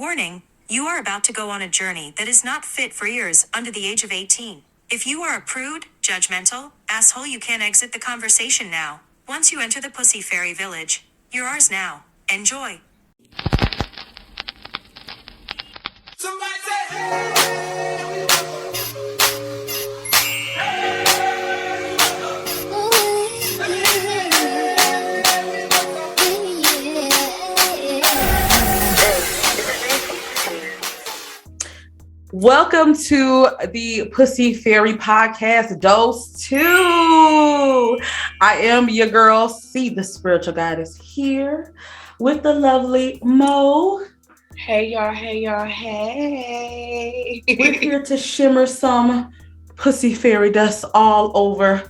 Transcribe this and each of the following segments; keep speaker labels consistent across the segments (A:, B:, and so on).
A: Warning, you are about to go on a journey that is not fit for ears under the age of 18. If you are a prude, judgmental, asshole, you can exit the conversation now. Once you enter the Pussy Fairy Village, you're ours now. Enjoy.
B: Somebody say,
C: Welcome to the Pussy Fairy Podcast, Dose 2. I am your girl, C, the spiritual goddess, here with the lovely Mo.
D: Hey, y'all, hey.
C: We're here to shimmer some Pussy Fairy dust all over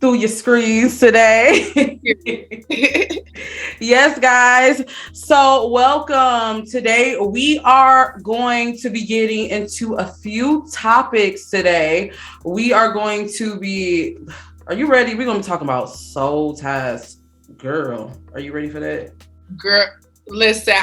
C: through your screens today. Yes, guys. So welcome. Today we are going to be getting into a few topics today. We are going to be, are you ready? We're going to be talking about soul ties. Girl, are you ready for that?
D: Girl, listen,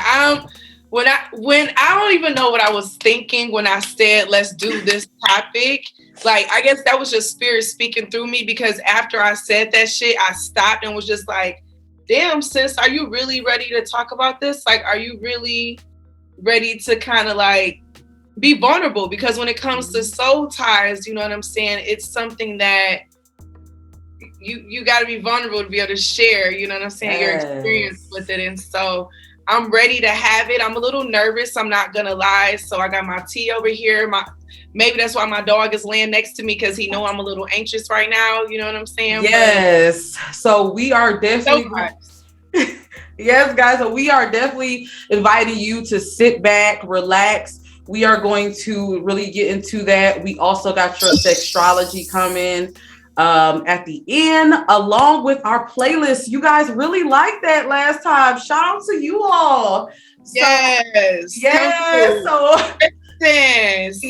D: when I don't even know what I was thinking when I said let's do this topic. Like, I guess that was just spirit speaking through me, because after I said that shit, I stopped and was just like, damn, sis, are you really ready to talk about this? Like, are you really ready to kind of like be vulnerable? Because when it comes to soul ties, you know what I'm saying? It's something that you got to be vulnerable to be able to share, you know what I'm saying? Yes. Your experience with it. And so I'm ready to have it. I'm a little nervous, I'm not going to lie. So I got my tea over here. Maybe that's why my dog is laying next to me, because he know I'm a little anxious right now. You know what I'm saying?
C: Yes. So we are definitely... Yes, guys. So we are definitely inviting you to sit back, relax. We are going to really get into that. We also got your sextrology coming at the end, along with our playlist. You guys really liked that last time. Shout out to you all.
D: Yes.
C: So
D: yes.
C: So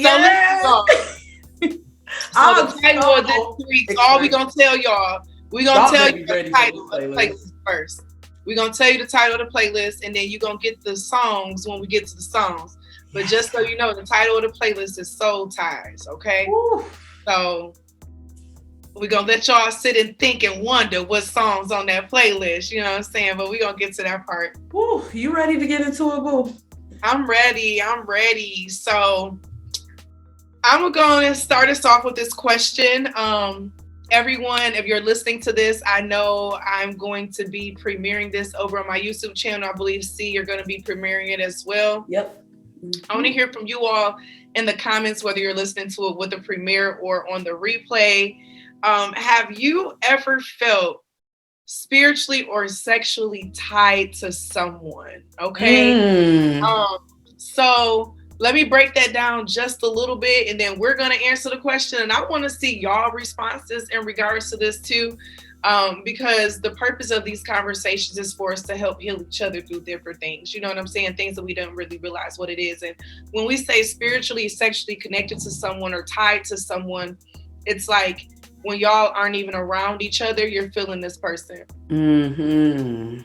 D: the title of this week, all we gonna tell y'all. We're gonna tell you the title of the playlist first. We're gonna tell you the title of the playlist, and then you're gonna get the songs when we get to the songs. But just so you know, the title of the playlist is Soul Ties, okay? Woo. So we're gonna let y'all sit and think and wonder what songs on that playlist, you know what I'm saying? But we're gonna get to that part.
C: Woo, you ready to get into it, boo?
D: I'm ready. So I'm going to start us off with this question. Everyone, if you're listening to this, I know I'm going to be premiering this over on my YouTube channel. I believe, C, you're going to be premiering it as well.
C: Yep.
D: I want to hear from you all in the comments, whether you're listening to it with the premiere or on the replay. Have you ever felt spiritually or sexually tied to someone? Okay. So let me break that down just a little bit, and then we're going to answer the question. And I want to see y'all responses in regards to this too, because the purpose of these conversations is for us to help heal each other through different things. You know what I'm saying? Things that we don't really realize what it is. And when we say spiritually, sexually connected to someone or tied to someone, it's like when y'all aren't even around each other, you're feeling this person.
C: Mm-hmm.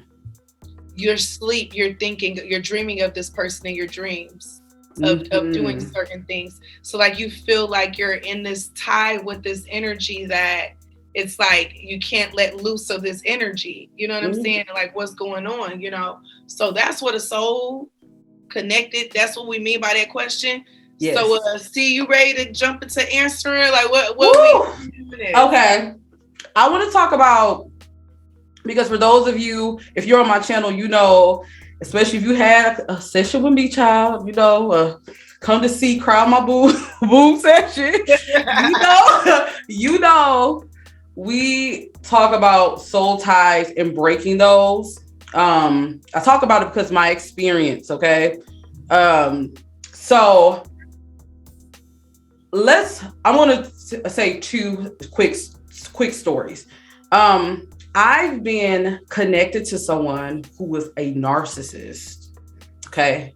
D: You're asleep, you're thinking, you're dreaming of this person in your dreams of doing certain things. So like you feel like you're in this tie with this energy that it's like you can't let loose of this energy. You know what I'm saying? Like what's going on, you know? So that's what a soul connected, that's what we mean by that question. Yes. So see, you ready to jump into answering? Like what we doing?
C: Okay. I want to talk about, because for those of you, if you're on my channel, you know, especially if you had a session with me, child, you know, come to see Crowd My Boom session, you know, we talk about soul ties and breaking those. I talk about it because of my experience, okay? So I want to say two quick stories. I've been connected to someone who was a narcissist. Okay.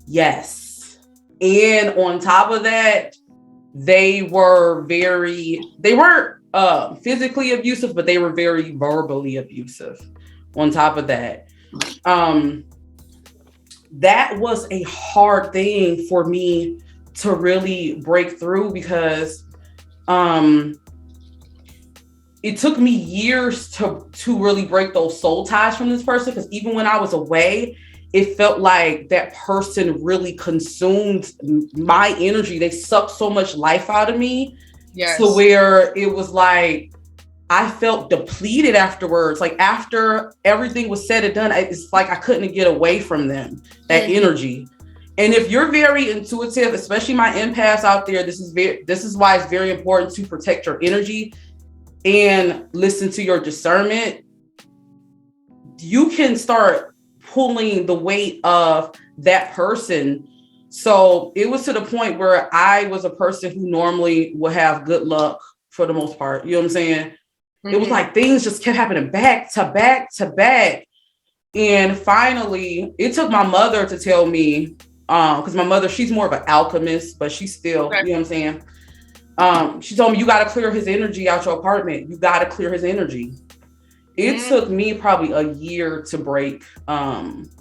C: Yes. And on top of that, they weren't physically abusive, but they were very verbally abusive on top of that. that was a hard thing for me to really break through because it took me years to really break those soul ties from this person, because even when I was away, it felt like that person really consumed my energy. They sucked so much life out of me.
D: Yes.
C: To where it was like I felt depleted afterwards. Like after everything was said and done, it's like I couldn't get away from them, that energy. And if you're very intuitive, especially my empaths out there, this is why it's very important to protect your energy and listen to your discernment. You can start pulling the weight of that person. So it was to the point where I was a person who normally would have good luck for the most part. You know what I'm saying? It was like things just kept happening back to back to back. And finally, it took my mother to tell me, because my mother, she's more of an alchemist, but she's still, you know what I'm saying? She told me, you got to clear his energy out your apartment. You got to clear his energy. It took me probably a year to break that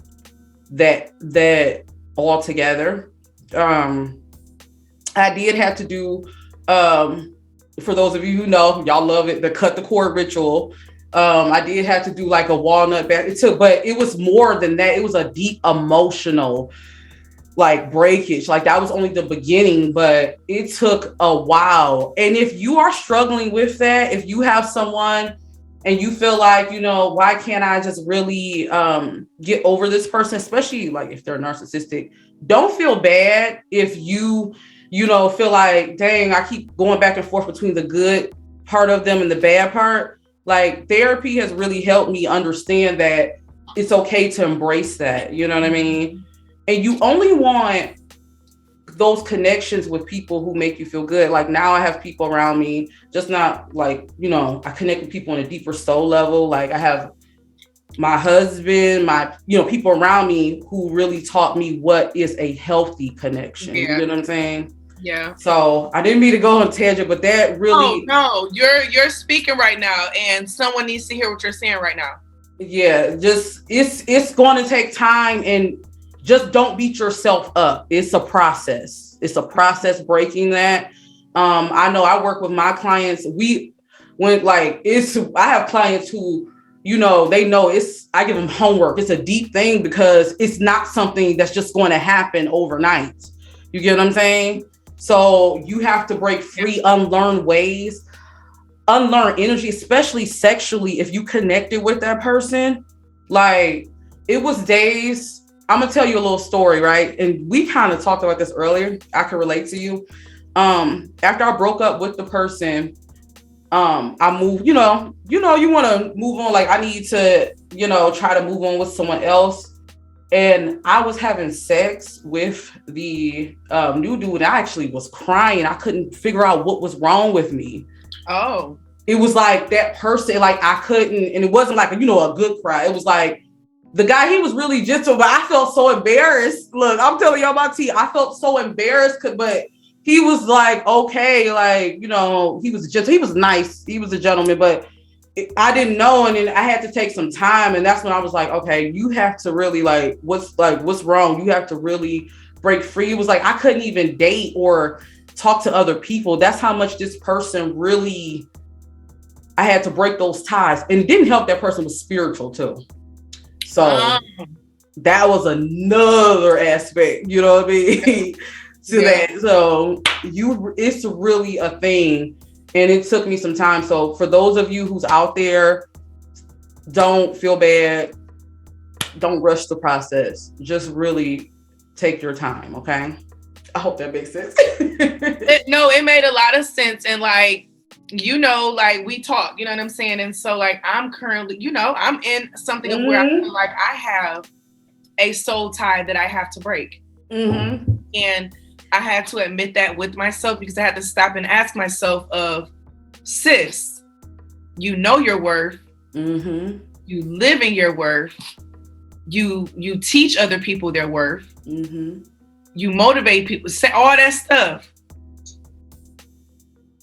C: all together. I did have to do, for those of you who know, y'all love it, the cut the cord ritual. I did have to do like a walnut bath. But it was more than that. It was a deep emotional like breakage. Like that was only the beginning, but it took a while. And if you are struggling with that, if you have someone and you feel like, you know, why can't I just really get over this person, especially like if they're narcissistic, don't feel bad if you know, feel like, dang, I keep going back and forth between the good part of them and the bad part. Like therapy has really helped me understand that it's okay to embrace that. You know what I mean? And you only want those connections with people who make you feel good. Like now I have people around me, just not like, you know, I connect with people on a deeper soul level. Like I have my husband, my, you know, people around me who really taught me what is a healthy connection. You know what I'm saying?
D: Yeah.
C: So I didn't mean to go on tangent, but that really.
D: Oh, no, you're speaking right now, and someone needs to hear what you're saying right now.
C: Yeah, just it's going to take time, and just don't beat yourself up. It's a process. It's a process breaking that. I know I work with my clients. I have clients who, you know, they know I give them homework. It's a deep thing because it's not something that's just going to happen overnight. You get what I'm saying? So you have to break free, unlearn ways, unlearn energy, especially sexually. If you connected with that person, like it was days. I'm gonna tell you a little story, right? And we kind of talked about this earlier. I can relate to you. After I broke up with the person, I moved, you want to move on. Like I need to, try to move on with someone else. And I was having sex with the new dude. And I actually was crying. I couldn't figure out what was wrong with me.
D: Oh.
C: It was like that person, like I couldn't, and it wasn't like, a good cry. It was like, the guy, he was really gentle, but I felt so embarrassed. Look, I'm telling y'all my tea. I felt so embarrassed, but he was like, okay, like, he was gentle. He was nice. He was a gentleman, but I didn't know. And then I had to take some time. And that's when I was like, okay, you have to really what's wrong? You have to really break free. It was like, I couldn't even date or talk to other people. That's how much this person really, I had to break those ties. And it didn't help that person was spiritual too. So that was another aspect, you know what I mean? To that. So it's really a thing. And it took me some time. So for those of you who's out there, don't feel bad. Don't rush the process. Just really take your time. Okay. I hope that makes sense.
D: It made a lot of sense. And we talk, you know what I'm saying? And so I'm currently, I'm in something of where I feel like I have a soul tie that I have to break.
C: Mm-hmm.
D: And I had to admit that with myself because I had to stop and ask myself sis, you know your worth.
C: Mm-hmm.
D: You live in your worth. You teach other people their worth.
C: Mm-hmm.
D: You motivate people, say all that stuff.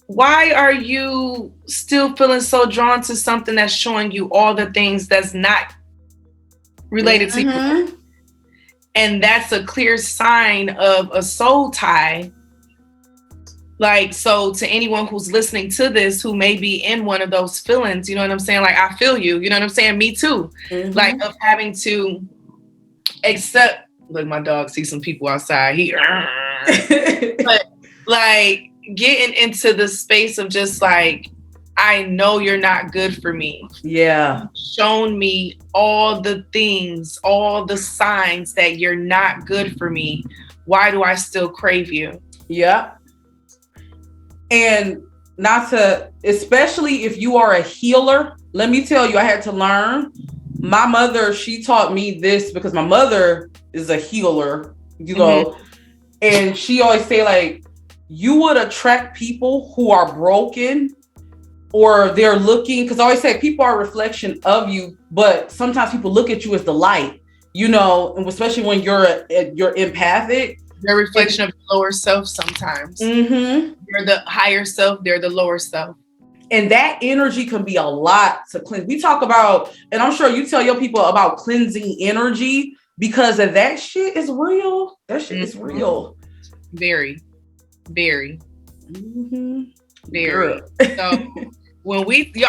D: Why are you still feeling so drawn to something that's showing you all the things that's not related to you? And that's a clear sign of a soul tie. Like, so to anyone who's listening to this, who may be in one of those feelings, you know what I'm saying? Like, I feel you, you know what I'm saying? Me too. Like, of having to accept, look, my dog sees some people outside. But like getting into the space of just like, I know you're not good for me.
C: Yeah.
D: You've shown me all the things, all the signs that you're not good for me. Why do I still crave you?
C: Yeah. And not to, especially if you are a healer, let me tell you, I had to learn. My mother, she taught me this because my mother is a healer, you know, and she always say like, you would attract people who are broken or they're looking, because I always say people are a reflection of you, but sometimes people look at you as the light, you know, and especially when you're empathic.
D: They're a reflection of the lower self sometimes. You're the higher self, they're the lower self.
C: And that energy can be a lot to cleanse. We talk about, and I'm sure you tell your people about cleansing energy because of that shit is real. That shit is real.
D: Very, very, very. So when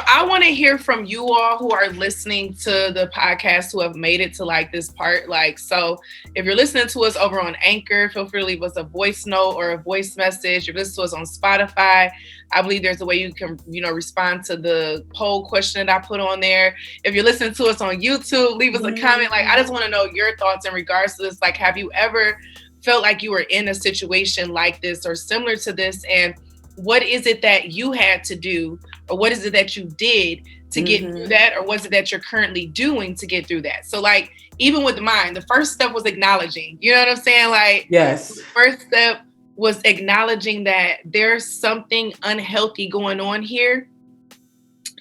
D: I want to hear from you all who are listening to the podcast, who have made it to like this part. Like, so if you're listening to us over on Anchor, feel free to leave us a voice note or a voice message. If you're listening to us on Spotify, I believe there's a way you can, you know, respond to the poll question that I put on there. If you're listening to us on YouTube, leave us a comment. Like, I just want to know your thoughts in regards to this. Like, have you ever felt like you were in a situation like this or similar to this? And what is it that you had to do, or what is it that you did to get through that, or what is it that you're currently doing to get through that? So like, even with mine, the first step was acknowledging, you know what I'm saying? Like,
C: yes,
D: the first step was acknowledging that there's something unhealthy going on here.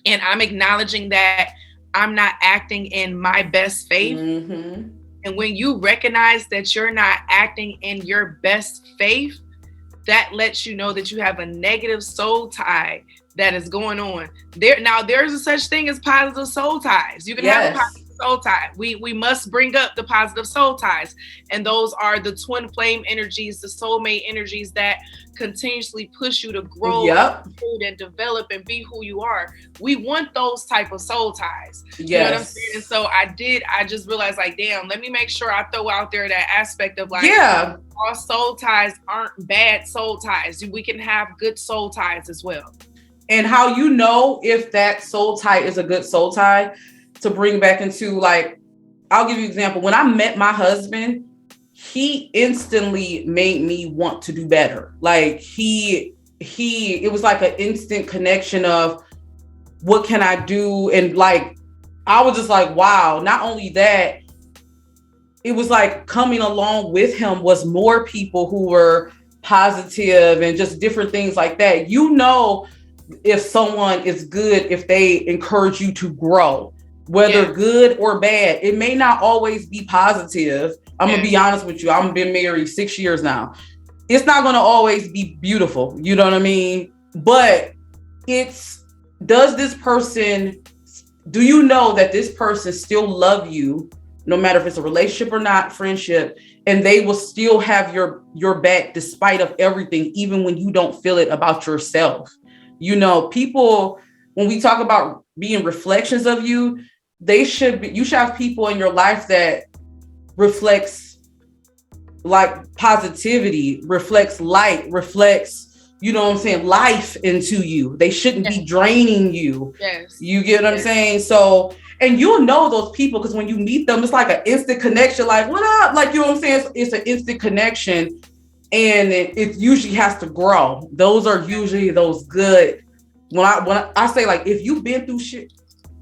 D: And I'm acknowledging that I'm not acting in my best faith. And when you recognize that you're not acting in your best faith, that lets you know that you have a negative soul tie that is going on. There's a such thing as positive soul ties. You can have a positive soul tie. We must bring up the positive soul ties. And those are the twin flame energies, the soulmate energies that continuously push you to grow and develop and be who you are. We want those type of soul ties. You know what I'm saying? And so I just realized like, damn, let me make sure I throw out there that aspect of like, all soul ties aren't bad soul ties. We can have good soul ties as well.
C: And how you know if that soul tie is a good soul tie, to bring back into like, I'll give you an example. When I met my husband, he instantly made me want to do better. Like it was like an instant connection of what can I do? And like, I was just like, wow, not only that, it was like coming along with him was more people who were positive and just different things like that. You know, if someone is good, if they encourage you to grow, whether good or bad. It may not always be positive. I'm gonna be honest with you. I've been married 6 years now. It's not gonna always be beautiful. You know what I mean? But do you know that this person still love you, no matter if it's a relationship or not, friendship, and they will still have your back despite of everything, even when you don't feel it about yourself. You know, people, when we talk about being reflections of you, you should have people in your life that reflects like positivity, reflects light, reflects, you know what I'm saying, life into you. They shouldn't be draining you.
D: Yes.
C: You get what I'm saying? So, and you'll know those people because when you meet them, it's like an instant connection. Like, what up? Like, you know what I'm saying? It's an instant connection, and it usually has to grow. Those are usually those good. When I say like, if you've been through shit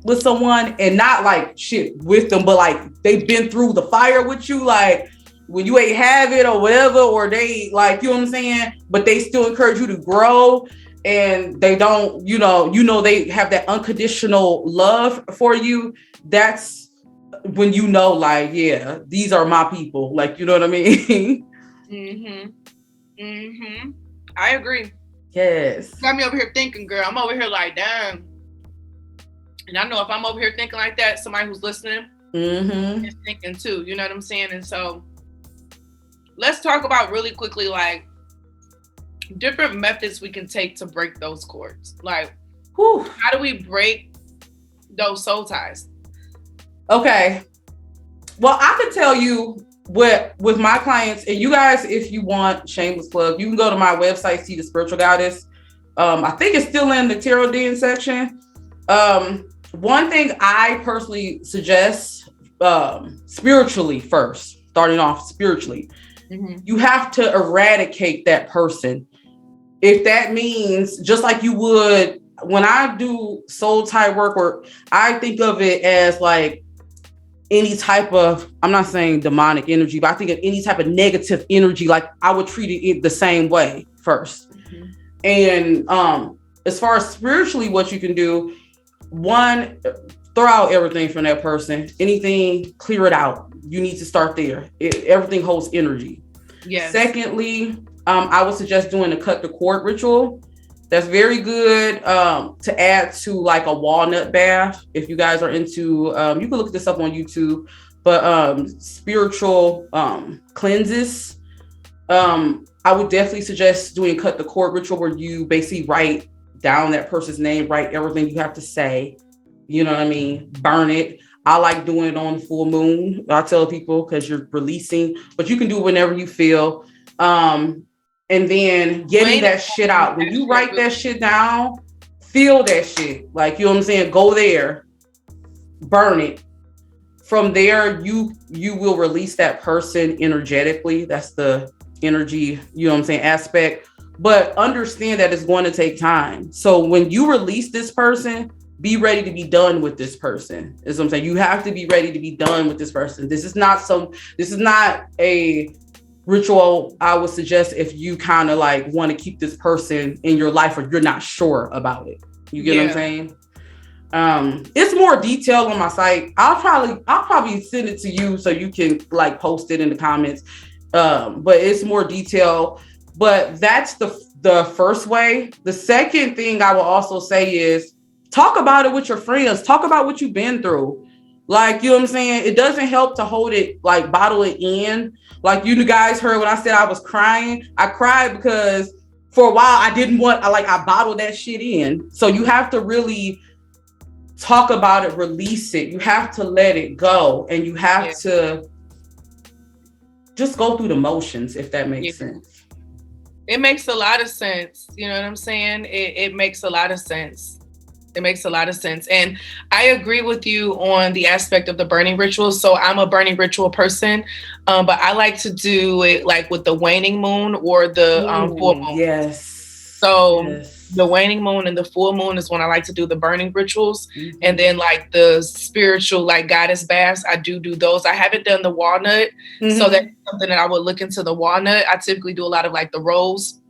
C: with someone and not like shit with them, but like they've been through the fire with you, like when you ain't have it or whatever, or they like, you know what I'm saying? But they still encourage you to grow, and they don't, you know, they have that unconditional love for you. That's when you know, like, yeah, these are my people. Like, you know what I mean?
D: I agree.
C: Yes.
D: Got me over here thinking, girl. I'm over here like, damn. And I know if I'm over here thinking like that, somebody who's listening is thinking too. You know what I'm saying? And so let's talk about really quickly, like, different methods we can take to break those cords. Like, how do we break those soul ties?
C: Okay. Well, I can tell you what with my clients, and you guys, if you want, shameless plug, you can go to my website, See the Spiritual Goddess. I think it's still in the Tarot Den section. One thing I personally suggest, spiritually first, starting off spiritually, you have to eradicate that person. If that means, just like you would, when I do soul tie work, or I think of it as like any type of, I'm not saying demonic energy, but I think of any type of negative energy, like I would treat it the same way first. And as far as spiritually, what you can do, one, throw out everything from that person. Anything, clear it out. You need to start there. Everything holds energy. Yes. Secondly, I would suggest doing a cut the cord ritual. That's very good to add to like a walnut bath. If you guys are into, you can look this up on YouTube, but spiritual cleanses. I would definitely suggest doing cut the cord ritual, where you basically write down that person's name, write everything you have to say. You know what I mean? Burn it. I like doing it on full moon. I tell people, because you're releasing, but you can do it whenever you feel. And then getting that shit out. When you write that shit down, feel that shit. Like, you know what I'm saying? Go there, burn it. From there, you will release that person energetically. That's the energy, you know what I'm saying, aspect. But understand that it's going to take time. So when you release this person, be ready to be done with this person. Is what I'm saying. You have to be ready to be done with this person. This is not a ritual I would suggest if you kind of like want to keep this person in your life, or you're not sure about it. You get what I'm saying? It's more detailed on my site. I'll probably send it to you so you can like post it in the comments. But it's more detailed. But that's the first way. The second thing I will also say is talk about it with your friends. Talk about what you've been through. Like, you know what I'm saying? It doesn't help to hold it, like bottle it in. Like you guys heard when I said I was crying. I cried because for a while I bottled that shit in. So you have to really talk about it, release it. You have to let it go. And you have to just go through the motions, if that makes sense.
D: It makes a lot of sense. You know what I'm saying? It makes a lot of sense. It makes a lot of sense. And I agree with you on the aspect of the burning rituals. So I'm a burning ritual person, but I like to do it like with the waning moon or the full moon.
C: Yes.
D: So the waning moon and the full moon is when I like to do the burning rituals. And then like the spiritual, like goddess baths, I do those. I haven't done the walnut. So that's something that I would look into, the walnut. I typically do a lot of like the rose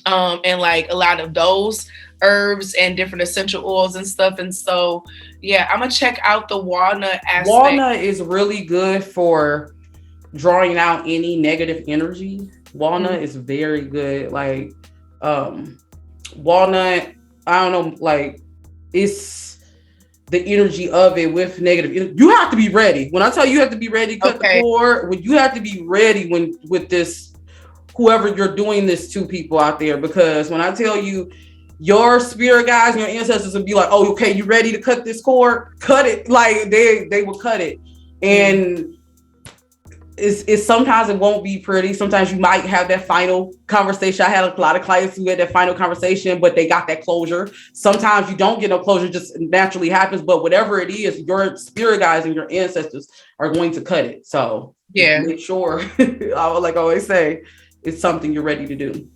D: and like a lot of those herbs and different essential oils and stuff. And so, I'm gonna check out the walnut aspect.
C: Walnut is really good for drawing out any negative energy. Walnut is very good. Like, walnut, I don't know, like it's the energy of it with negative. You have to be ready. When I tell you have to be ready to cut the cord, when you have to be ready with this, whoever you're doing this to, people out there, because when I tell you, your spirit guides and your ancestors will be like, oh, okay, you ready to cut this cord? Cut it. Like they will cut it. And it's sometimes it won't be pretty. Sometimes you might have that final conversation. I had a lot of clients who had that final conversation, but they got that closure. Sometimes you don't get no closure, just naturally happens. But whatever it is, your spirit guides and your ancestors are going to cut it. So make sure, I would like always say, it's something you're ready to do.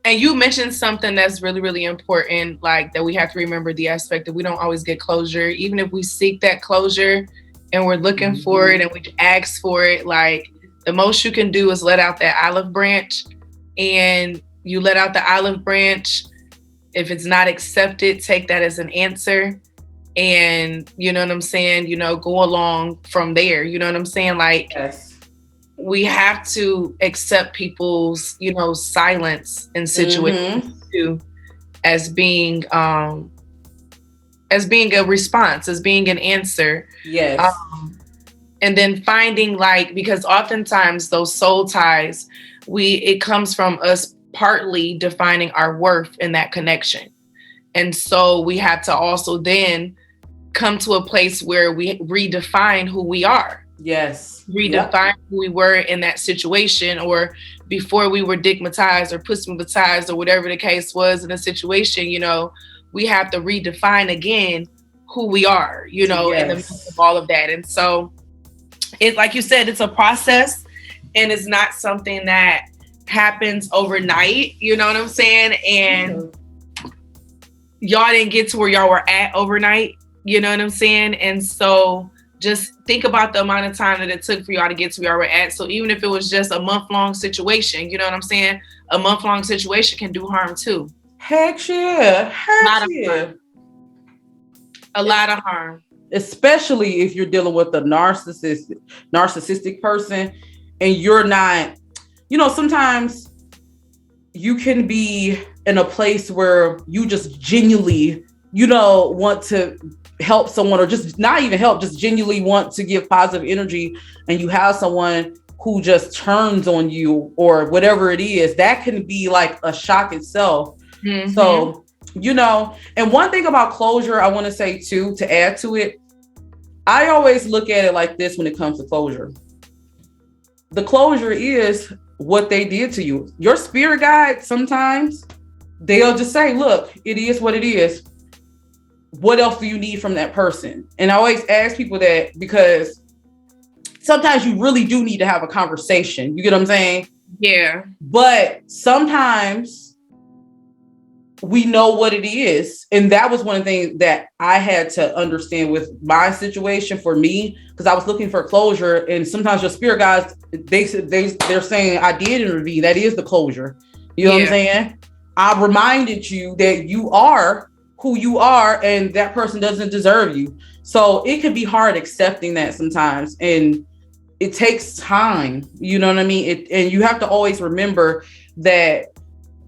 D: And you mentioned something that's really, really important, like that we have to remember the aspect that we don't always get closure. Even if we seek that closure and we're looking for it and we ask for it, like the most you can do is let out that olive branch. And you let out the olive branch. If it's not accepted, take that as an answer. And you know what I'm saying? Go along from there. You know what I'm saying? Like, we have to accept people's, silence in situations too, as being a response, as being an answer.
C: Yes.
D: And then finding, like, because oftentimes those soul ties, it comes from us partly defining our worth in that connection. And so we have to also then come to a place where we redefine who we are.
C: Yes.
D: Redefine who we were in that situation, or before we were digmatized or pussymatized or whatever the case was in a situation, you know, we have to redefine again who we are, you know, in the midst of all of that. And so it's like you said, it's a process, and it's not something that happens overnight, you know what I'm saying? And y'all didn't get to where y'all were at overnight, you know what I'm saying? And so just think about the amount of time that it took for y'all to get to where y'all were at. So even if it was just a month-long situation, you know what I'm saying? A month-long situation can do harm too.
C: Heck yeah. Heck yeah.
D: A lot of harm.
C: Especially if you're dealing with a narcissistic person and you're not, you know, sometimes you can be in a place where you just genuinely, you know, want to help someone, or just not even help, just genuinely want to give positive energy, and you have someone who just turns on you or whatever it is, that can be like a shock itself. Mm-hmm. So, you know, and one thing about closure, I want to say too, to add to it, I always look at it like this when it comes to closure. The closure is what they did to you. Your spirit guide, sometimes they'll just say, look, it is what it is. What else do you need from that person? And I always ask people that, because sometimes you really do need to have a conversation. You get what I'm saying?
D: Yeah.
C: But sometimes we know what it is. And that was one of the things that I had to understand with my situation for me, because I was looking for closure. And sometimes your spirit guides, they're saying, I did intervene. That is the closure. You know what I'm saying? I reminded you that you are who you are, and that person doesn't deserve you. So it can be hard accepting that sometimes. And it takes time. You know what I mean? And you have to always remember that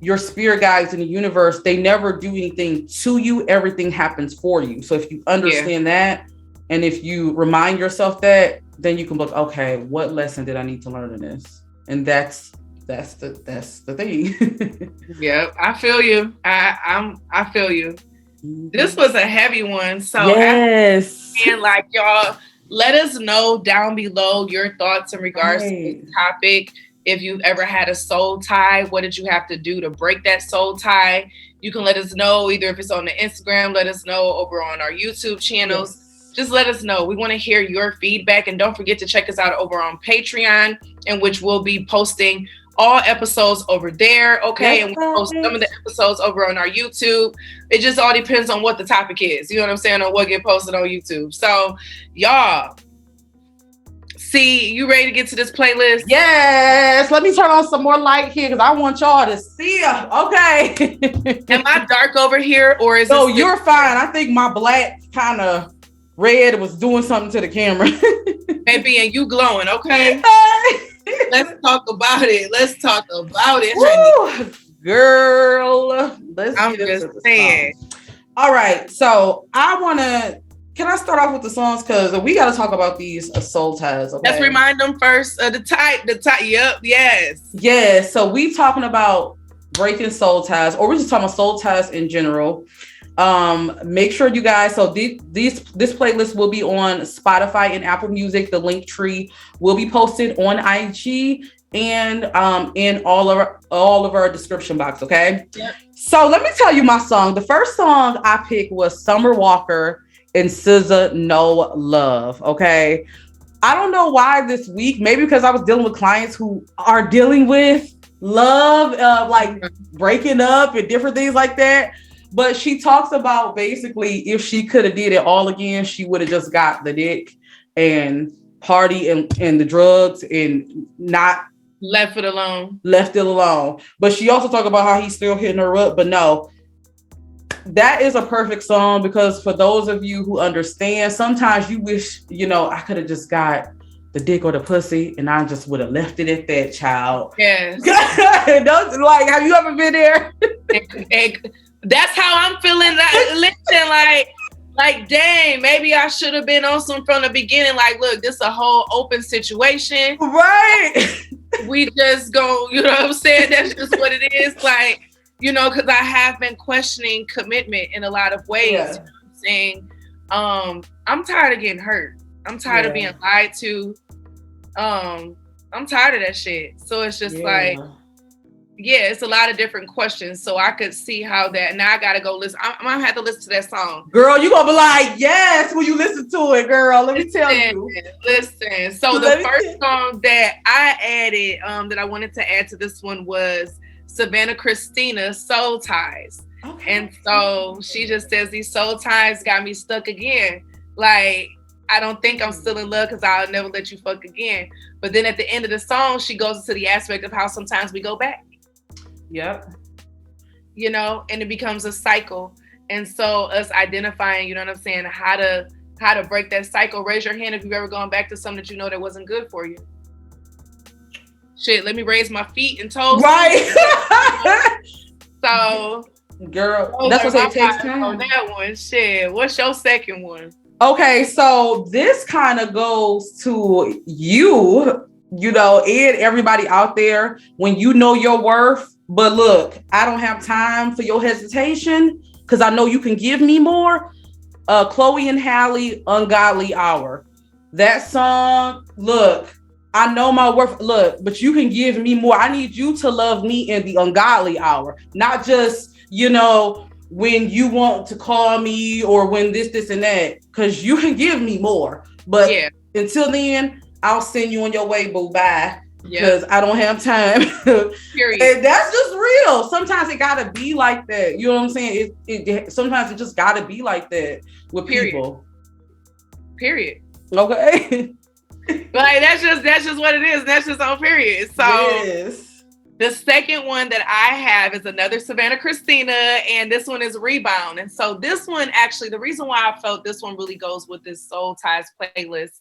C: your spirit guides in the universe, they never do anything to you. Everything happens for you. So if you understand that, and if you remind yourself that, then you can look, okay, what lesson did I need to learn in this? And that's the thing.
D: Yeah, I feel you. I feel you. Mm-hmm. This was a heavy one. So
C: yes.
D: And like, y'all, let us know down below your thoughts in regards to this topic. If you've ever had a soul tie, what did you have to do to break that soul tie? You can let us know, either if it's on the Instagram, let us know over on our YouTube channels. Yes. Just let us know. We want to hear your feedback. And don't forget to check us out over on Patreon, in which we'll be posting all episodes over there. Okay. Yes, and we post some of the episodes over on our YouTube. It just all depends on what the topic is. You know what I'm saying? On what get posted on YouTube. So y'all, see, you ready to get to this playlist?
C: Yes. Let me turn on some more light here, because I want y'all to see her. Okay.
D: Am I dark over here, or is
C: no? You're fine. I think my black kind of red was doing something to the camera.
D: Baby, and you glowing? Okay. Let's talk about it. Let's talk about it, honey.
C: Girl. Let's
D: I'm
C: get
D: just
C: into the
D: saying.
C: song. All right. So can I start off with the songs? Because we got to talk about these soul ties. Okay?
D: Let's remind them first of the type. Yep. Yes.
C: Yes. So we talking about breaking soul ties, or we're just talking about soul ties in general. Make sure you guys, so this playlist will be on Spotify and Apple Music. The link tree will be posted on IG and in all of our description box. Okay.
D: Yep.
C: So let me tell you my song. The first song I picked was Summer Walker and SZA, No Love. Okay. I don't know why this week, maybe because I was dealing with clients who are dealing with love, like breaking up and different things like that. But she talks about basically, if she could have did it all again, she would have just got the dick and party and the drugs and not
D: left it alone.
C: But she also talked about how he's still hitting her up. But no, that is a perfect song, because for those of you who understand, sometimes you wish, you know, I could have just got the dick or the pussy and I just would have left it at that, child.
D: Yes.
C: Like, have you ever been there?
D: That's how I'm feeling. Listen, Like, dang, maybe I should have been on some from the beginning. Like, look, this is a whole open situation.
C: Right.
D: We just go, you know what I'm saying? That's just what it is. Like, you know, because I have been questioning commitment in a lot of ways.
C: Yeah.
D: You know what I'm saying? I'm tired of getting hurt. I'm tired of being lied to. I'm tired of that shit. So it's just like, it's a lot of different questions. So I could see how that. Now I gotta go listen. I'm gonna have to listen to that song.
C: Girl, you gonna be like, yes, when you listen to it, girl. Let me tell you.
D: Listen. So the first song that I added, that I wanted to add to this one was Savannah Christina's Soul Ties. Okay. And so she just says, these soul ties got me stuck again. Like, I don't think I'm still in love because I'll never let you fuck again. But then at the end of the song, she goes into the aspect of how sometimes we go back.
C: Yep.
D: You know, and it becomes a cycle. And so us identifying, you know what I'm saying, how to break that cycle. Raise your hand if you've ever gone back to something that you know that wasn't good for you. Shit, let me raise my feet and toes.
C: Right.
D: So,
C: girl, that's what it takes time.
D: On that one, shit. What's your second one?
C: Okay, so this kind of goes to you know, and everybody out there when you know your worth. But look, I don't have time for your hesitation because I know you can give me more. Chloe and Halle, Ungodly Hour. That song, look, I know my worth. Look, but you can give me more. I need you to love me in the ungodly hour, not just, you know, when you want to call me or when this, and that, because you can give me more. But until then, I'll send you on your way, boo. Bye. Because I don't have time.
D: Period.
C: And that's just real. Sometimes it gotta be like that. You know what I'm saying? It sometimes it just gotta be like that with people.
D: Period.
C: Okay.
D: Like that's just what it is. That's just on period. So the second one that I have is another Savannah Christina, and this one is Rebound. And so this one, actually, the reason why I felt this one really goes with this Soul Ties playlist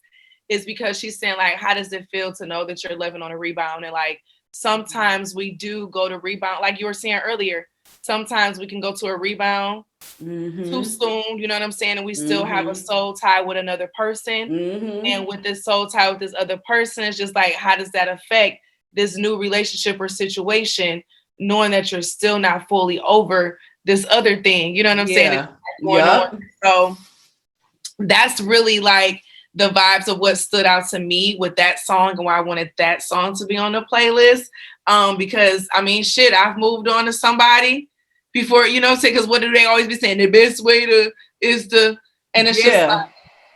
D: is because she's saying, like, how does it feel to know that you're living on a rebound? And like, sometimes we do go to rebound. Like you were saying earlier, sometimes we can go to a rebound too soon, you know what I'm saying? And we still have a soul tie with another person. And with this soul tie with this other person, it's just like, how does that affect this new relationship or situation, knowing that you're still not fully over this other thing? You know what I'm saying? So that's really like the vibes of what stood out to me with that song and why I wanted that song to be on the playlist. Because I mean, shit, I've moved on to somebody before, you know what I'm saying? Because what do they always be saying? The best way is to, and it's just like,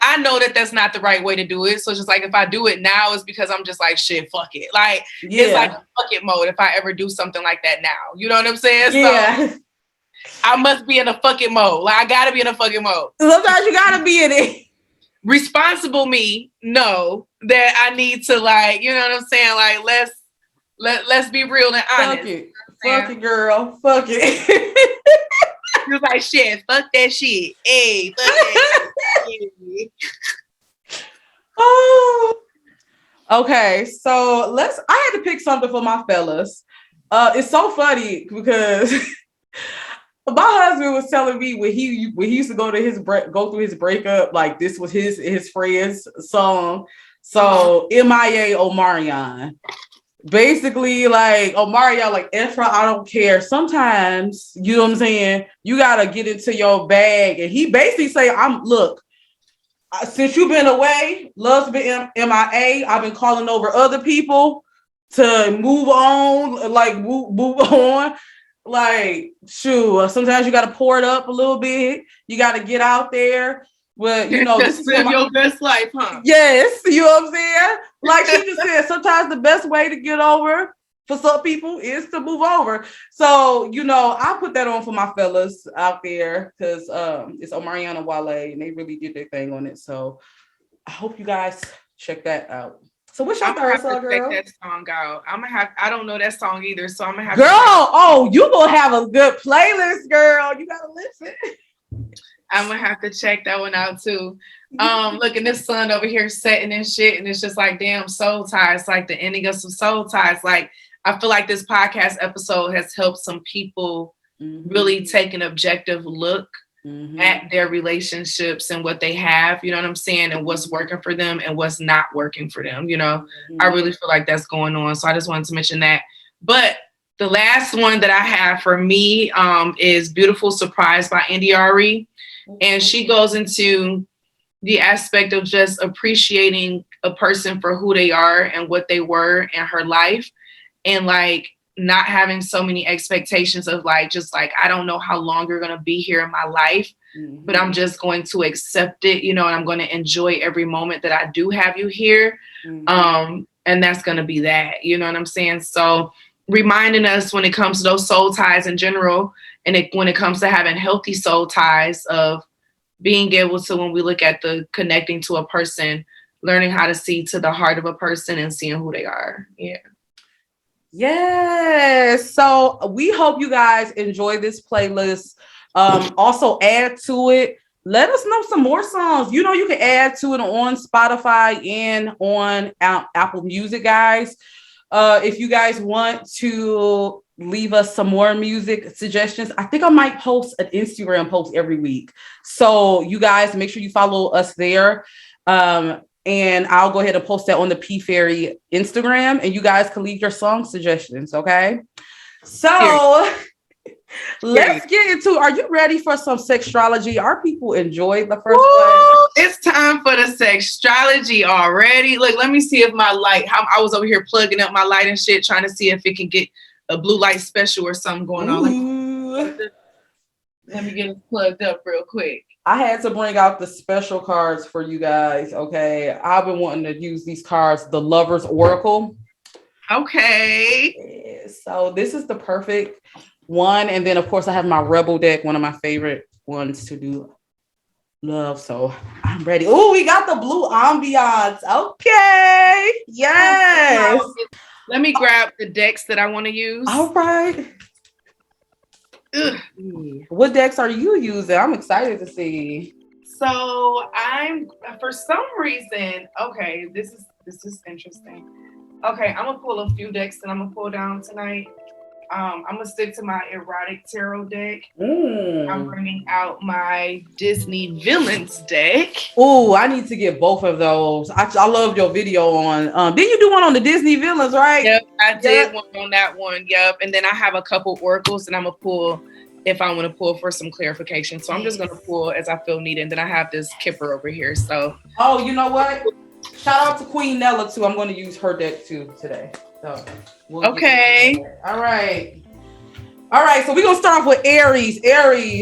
D: I know that that's not the right way to do it. So it's just like, if I do it now, it's because I'm just like, shit, fuck it. Like, it's like a fuck it mode if I ever do something like that now. You know what I'm saying? So I must be in a fucking mode. Like, I gotta be in a fucking mode.
C: Sometimes you gotta be in it.
D: Responsible me know that I need to, like, you know what I'm saying? Like, let's be real and honest.
C: Fuck it, girl. Fuck it.
D: You're like, shit, fuck that shit. Hey, fuck that shit.
C: Oh. Okay, so I had to pick something for my fellas. It's so funny because my husband was telling me when he used to go through his breakup, like this was his friend's song. So MIA Omarion. Basically, like Omarion, like Ephra, I don't care. Sometimes, you know what I'm saying, you gotta get into your bag. And he basically say, since you've been away, love's been MIA. I've been calling over other people to move on, like move on. Like, shoot, sometimes you got to pour it up a little bit. You got to get out there. But, you know,
D: this is your best life, huh?
C: Yes, you know what I'm saying? Like she just said, sometimes the best way to get over for some people is to move over. So, you know, I put that on for my fellas out there because it's Omarion and Wale, and they really did their thing on it. So I hope you guys check that out. So what's your third song, girl?
D: Check that song out. I don't know that song either, so I'm gonna have
C: you gonna have a good playlist, girl. You gotta listen.
D: I'm gonna have to check that one out too. Look at this sun over here setting and shit, and it's just like, damn, soul ties. It's like the ending of some soul ties. Like, I feel like this podcast episode has helped some people really take an objective look at their relationships and what they have, you know what I'm saying, and what's working for them and what's not working for them. You know, I really feel like that's going on. So I just wanted to mention that. But the last one that I have for me is Beautiful Surprise by Aries. And she goes into the aspect of just appreciating a person for who they are and what they were in her life. And like not having so many expectations of like, just like, I don't know how long you're going to be here in my life, but I'm just going to accept it, you know, and I'm going to enjoy every moment that I do have you here. And that's going to be that, you know what I'm saying? So reminding us when it comes to those soul ties in general, and when it comes to having healthy soul ties of being able to, when we look at the connecting to a person, learning how to see to the heart of a person and seeing who they are. Yeah.
C: Yes. So we hope you guys enjoy this playlist. Also add to it. Let us know some more songs. You know, you can add to it on Spotify and on Apple Music, guys. If you guys want to leave us some more music suggestions, I think I might post an Instagram post every week. So you guys make sure you follow us there. And I'll go ahead and post that on the P Fairy Instagram, and you guys can leave your song suggestions. Okay. So let's get into, are you ready for some sextrology? Our people enjoyed the first one.
D: It's time for the sextrology already. Look, let me see if my light, I was over here plugging up my light and shit, trying to see if it can get a blue light special or something going on. Let me get it plugged up real quick.
C: I had to bring out the special cards for you guys. Okay. I've been wanting to use these cards, the Lover's Oracle.
D: Okay.
C: Yeah, so this is the perfect one. And then of course I have my Rebel deck, one of my favorite ones to do love. So I'm ready. Oh, we got the blue ambiance. Okay. Yes.
D: Let me grab the decks that I want to use.
C: All right.
D: Ugh.
C: What decks are you using? I'm excited to see.
D: So I'm, for some reason, okay, this is interesting. Okay, I'm gonna pull a few decks that I'm gonna pull down tonight. I'm gonna stick to my erotic tarot deck. I'm bringing out my Disney villains deck.
C: Oh, I need to get both of those. I loved your video on. Didn't you do one on the Disney villains, right?
D: Yep, I did one on that one. Yep, and then I have a couple oracles that I'm gonna pull if I want to pull for some clarification. So I'm just gonna pull as I feel needed. And then I have this Kipper over here. So.
C: Oh, you know what? Shout out to Queen Nella too. I'm going to use her deck too today. So
D: okay.
C: All right. So we're gonna start off with Aries.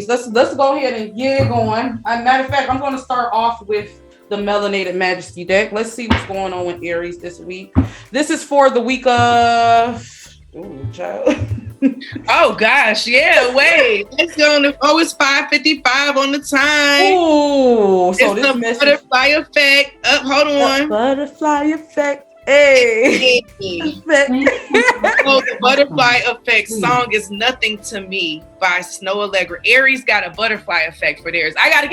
C: Let's go ahead and get it going. Matter of fact, I'm going to start off with the Melanated Majesty deck. Let's see what's going on with Aries this week. This is for the week of. Ooh, child.
D: Oh gosh, yeah. Wait, let's go on. It's 5:55 on the time.
C: Ooh, so
D: it's the butterfly effect. Hold on.
C: Butterfly effect. Hey.
D: So the butterfly effect song is Nothing to Me by Snow Allegra. Aries got a butterfly effect for theirs. I'm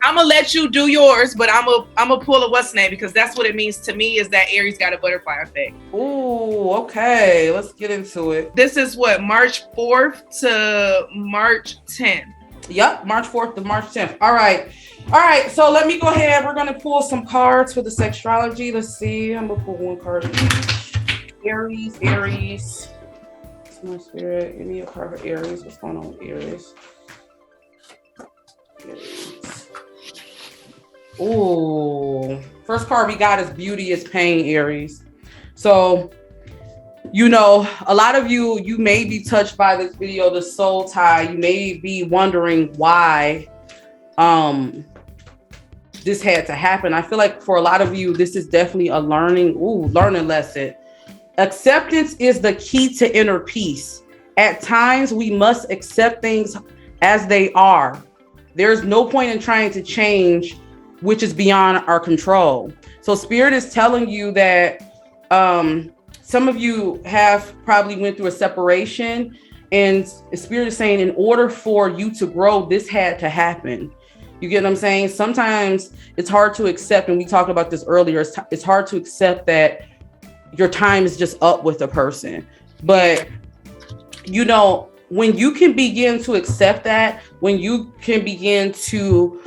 D: gonna let you do yours, but I'm gonna pull a what's name because that's what it means to me is that Aries got a butterfly effect.
C: Ooh, okay. Let's get into it.
D: This is what, March 4th to March 10th.
C: Yep, March 4th to March 10th. All right, so let me go ahead. We're going to pull some cards for the sextrology. Let's see. I'm going to pull one card. Aries. My spirit. Give me a card for Aries. What's going on with Aries? Ooh. First card we got is Beauty is Pain, Aries. So, you know, a lot of you may be touched by this video, the soul tie. You may be wondering why this had to happen. I feel like for a lot of you, this is definitely a learning lesson. Acceptance is the key to inner peace. At times, we must accept things as they are. There's no point in trying to change, which is beyond our control. So Spirit is telling you that some of you have probably went through a separation, and Spirit is saying in order for you to grow, this had to happen. You get what I'm saying? Sometimes it's hard to accept, and we talked about this earlier, it's hard to accept that your time is just up with a person. But, you know, when you can begin to accept that, when you can begin to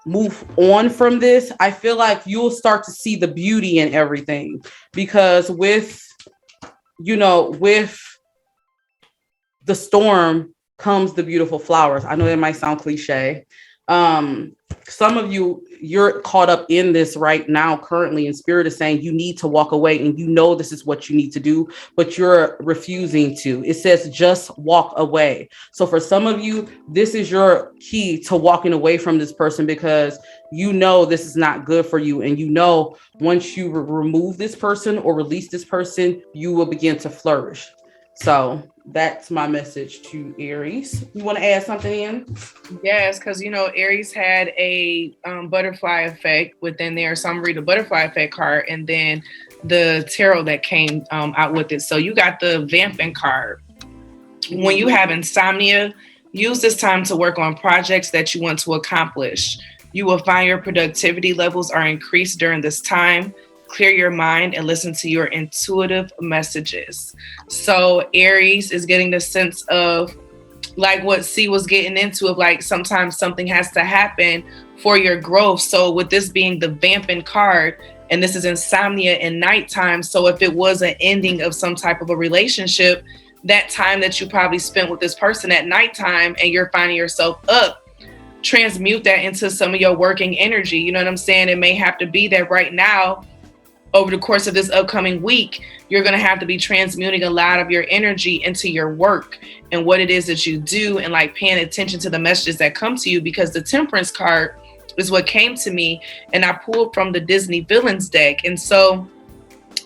C: move on from this, I feel like you'll start to see the beauty in everything. Because with the storm comes the beautiful flowers. I know that might sound cliche. Some of you're caught up in this right now currently, and spirit is saying you need to walk away, and you know this is what you need to do, but you're refusing to. It says just walk away. So for some of you, this is your key to walking away from this person, because you know this is not good for you, and you know once you remove this person or release this person, you will begin to flourish. So that's my message to Aries. You want to add something in?
D: Yes, because Aries had a butterfly effect within there. So I'm gonna read the butterfly effect card and then the tarot that came out with it. So you got the vamping card. When you have insomnia, use this time to work on projects that you want to accomplish. You will find your productivity levels are increased during this time. Clear your mind and listen to your intuitive messages. So Aries is getting the sense of like what C was getting into, of like sometimes something has to happen for your growth. So with this being the vamping card, and this is insomnia and nighttime. So if it was an ending of some type of a relationship, that time that you probably spent with this person at nighttime and you're finding yourself up, transmute that into some of your working energy. You know what I'm saying? It may have to be that right now, over the course of this upcoming week, you're going to have to be transmuting a lot of your energy into your work and what it is that you do, and like paying attention to the messages that come to you, because the Temperance card is what came to me, and I pulled from the Disney Villains deck. And so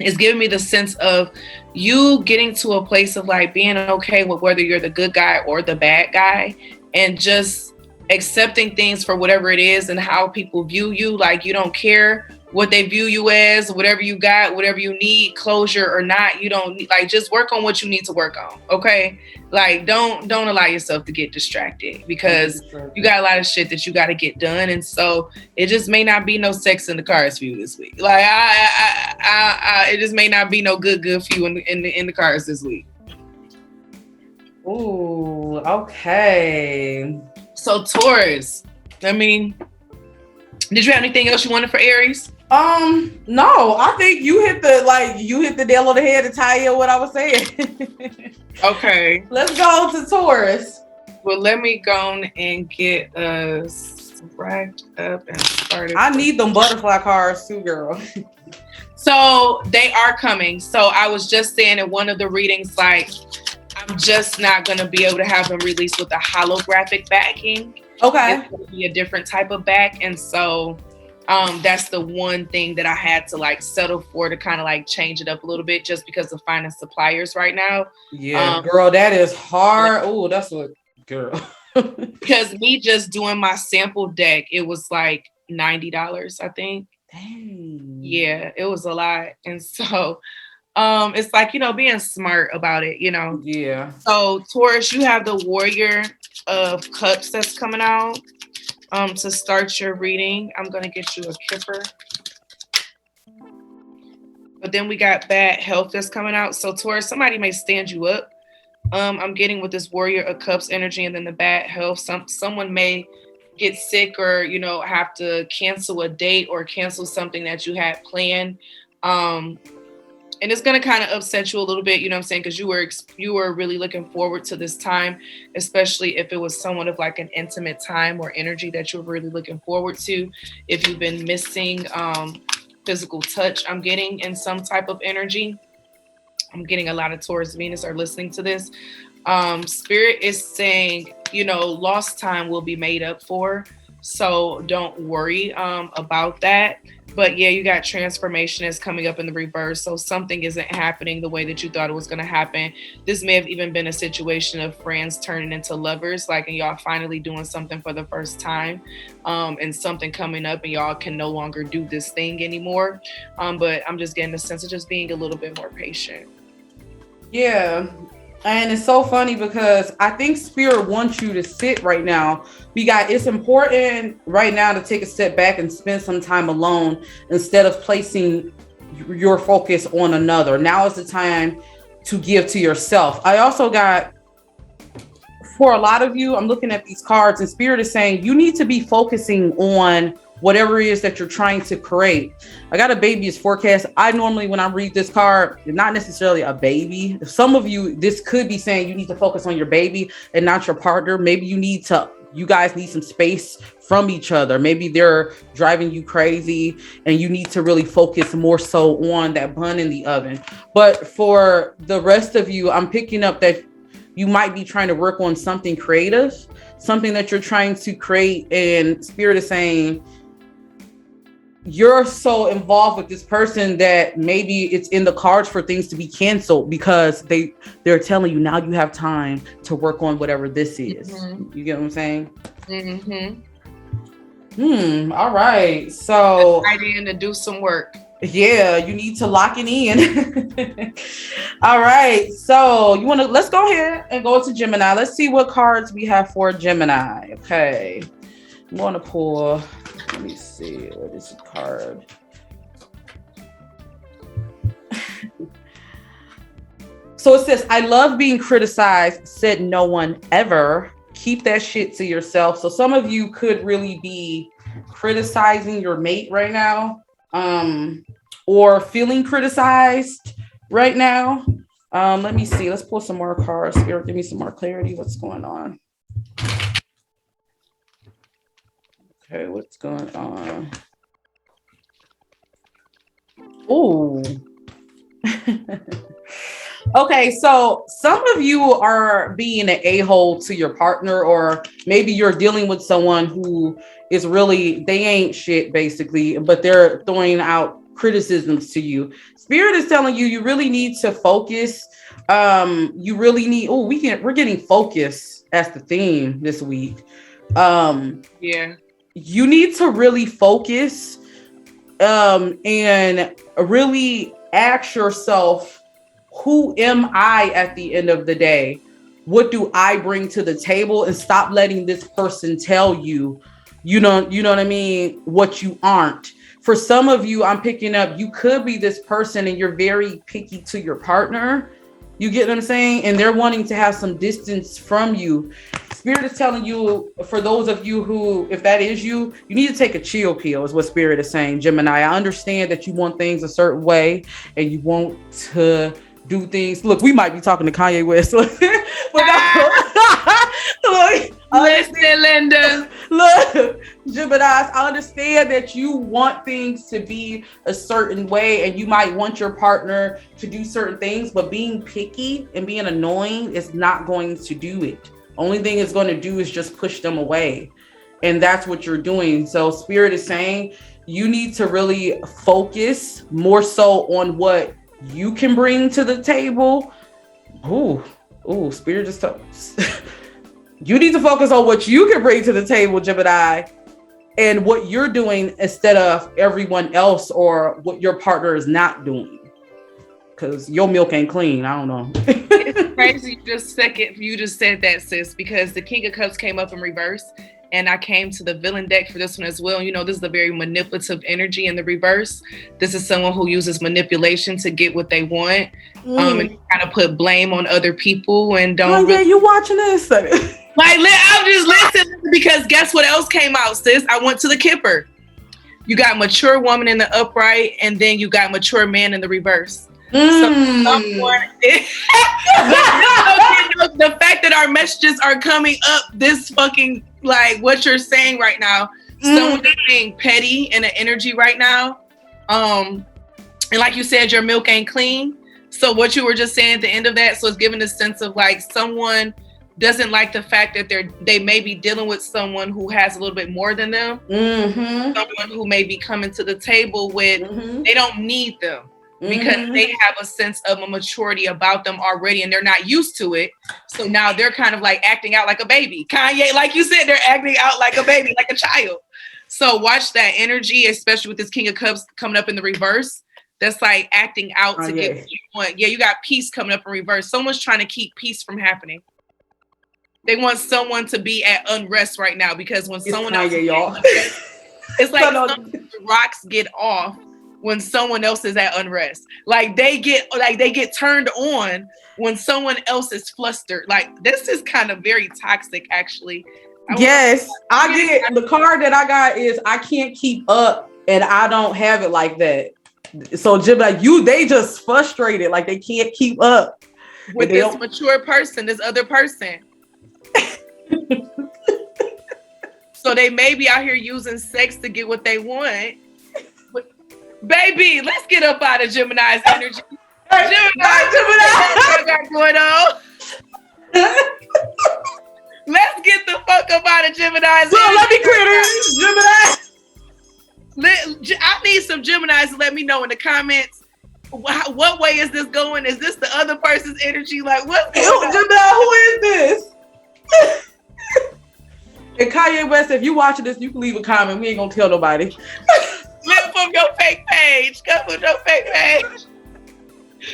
D: it's giving me the sense of you getting to a place of like being okay with whether you're the good guy or the bad guy, and just accepting things for whatever it is and how people view you. Like you don't care what they view you as, whatever you got, whatever you need, closure or not, you don't need, like, just work on what you need to work on. Okay. Like, don't allow yourself to get distracted, because you got a lot of shit that you got to get done. And so it just may not be no sex in the cards for you this week. Like it just may not be no good for you in the cards this week.
C: Ooh, okay.
D: So Taurus, did you have anything else you wanted for Aries?
C: No, I think you hit the nail on the head to tie in what I was saying.
D: Okay.
C: Let's go to Taurus.
D: Well, let me go and get us wrapped up and started.
C: I need them butterfly cards too, girl.
D: So they are coming. So I was just saying in one of the readings, like, I'm just not going to be able to have them released with a holographic backing.
C: Okay.
D: It's going to be a different type of back. And so that's the one thing that I had to like settle for, to kind of like change it up a little bit, just because of finding suppliers right now.
C: Yeah, girl, that is hard. Oh, that's what, girl.
D: Because me just doing my sample deck, it was like $90, I think.
C: Dang.
D: Yeah, it was a lot. And so it's like, being smart about it,
C: Yeah.
D: So Taurus, you have the Warrior of Cups that's coming out. To start your reading, I'm going to get you a kipper. But then we got bad health that's coming out. So Taurus, somebody may stand you up. I'm getting with this Warrior of Cups energy, and then the bad health. Someone may get sick, or, have to cancel a date or cancel something that you had planned. And it's going to kind of upset you a little bit, because you were really looking forward to this time, especially if it was someone of like an intimate time or energy that you're really looking forward to. If you've been missing physical touch, I'm getting in some type of energy. I'm getting a lot of Taurus Venus are listening to this. Spirit is saying, lost time will be made up for. So don't worry about that. But yeah, you got transformation is coming up in the reverse. So something isn't happening the way that you thought it was going to happen. This may have even been a situation of friends turning into lovers, like, and y'all finally doing something for the first time, and something coming up, and y'all can no longer do this thing anymore. But I'm just getting the sense of just being a little bit more patient.
C: Yeah. And it's so funny because I think Spirit wants you to sit right now. It's important right now to take a step back and spend some time alone instead of placing your focus on another. Now is the time to give to yourself. I also got for a lot of you, I'm looking at these cards and Spirit is saying you need to be focusing on whatever it is that you're trying to create. I got a baby's forecast. I normally, when I read this card, not necessarily a baby. Some of you, this could be saying you need to focus on your baby and not your partner. Maybe you guys need some space from each other. Maybe they're driving you crazy and you need to really focus more so on that bun in the oven. But for the rest of you, I'm picking up that you might be trying to work on something creative, something that you're trying to create, and Spirit is saying you're so involved with this person that maybe it's in the cards for things to be canceled because they're telling you now you have time to work on whatever this is. Mm-hmm. You get what I'm saying? All right. So
D: idea to do some work.
C: Yeah, you need to lock it in. All right. So let's go ahead and go to Gemini. Let's see what cards we have for Gemini. Okay. I'm going to pull, let me see, what is the card? So it says, I love being criticized, said no one ever. Keep that shit to yourself. So some of you could really be criticizing your mate right now, or feeling criticized right now. Let me see. Let's pull some more cards. Spirit, give me some more clarity. What's going on? Okay, what's going on? Ooh. Okay, so some of you are being an a-hole to your partner, or maybe you're dealing with someone who is really, they ain't shit basically, but they're throwing out criticisms to you. Spirit is telling you, you really need to focus. You really need, we're getting focus as the theme this week.
D: Yeah.
C: You need to really focus and really ask yourself, who am I at the end of the day? What do I bring to the table? And stop letting this person tell you, you know what I mean, what you aren't. For some of you, I'm picking up, you could be this person and you're very picky to your partner. You get what I'm saying? And they're wanting to have some distance from you. Spirit is telling you, for those of you who, if that is you, you need to take a chill pill, is what Spirit is saying, Gemini. I understand that you want things a certain way and you want to do things. Look, we might be talking to Kanye West.
D: Listen, Linda.
C: Look, Geminis, I understand that you want things to be a certain way and you might want your partner to do certain things, but being picky and being annoying is not going to do it. Only thing it's going to do is just push them away. And that's what you're doing. So Spirit is saying you need to really focus more so on what you can bring to the table. Spirit just told you need to focus on what you can bring to the table, Gemini, and what you're doing instead of everyone else or what your partner is not doing. Because your milk ain't clean. I don't know.
D: It's crazy you just said that, sis, because the King of Cups came up in reverse. And I came to the villain deck for this one as well. You know, this is a very manipulative energy in the reverse. This is someone who uses manipulation to get what they want, and kind of put blame on other people and don't.
C: Yeah, you watching this?
D: I'm just listening because guess what else came out, sis? I went to the Kipper. You got mature woman in the upright, and then you got mature man in the reverse. So the fact that our messages are coming up this fucking, like what you're saying right now, someone is being petty in an energy right now. And like you said, your milk ain't clean. So what you were just saying at the end of that, so it's giving a sense of like someone doesn't like the fact that they may be dealing with someone who has a little bit more than them. Someone who may be coming to the table with, they don't need them. Because they have a sense of a maturity about them already and they're not used to it. So now they're kind of like acting out like a baby. Kanye, like you said, they're acting out like a baby, like a child. So watch that energy, especially with this King of Cups coming up in the reverse. That's like acting out to get what you want. Yeah, you got peace coming up in reverse. Someone's trying to keep peace from happening. They want someone to be at unrest right now because when someone else,
C: y'all.
D: it's like the rocks get off. when someone else is at unrest. Like they get turned on when someone else is flustered. Like this is kind of very toxic, actually.
C: Yes, I get the card that I got is I can't keep up, and I don't have it like that. So Gemini, they just frustrated, like they can't keep up
D: with this mature person, this other person. So they may be out here using sex to get what they want. But, baby, let's get up out of Gemini's energy. Gemini, what got going on? Let's get the fuck up out of Gemini's energy.
C: Let me clear this, Gemini.
D: I need some Geminis to let me know in the comments what way is this going? Is this the other person's energy? Like, what's going on?
C: Gemini, who is this? And Kanye West, if you watching this, you can leave a comment. We ain't gonna tell nobody.
D: Flip from your fake page. Come from your fake page.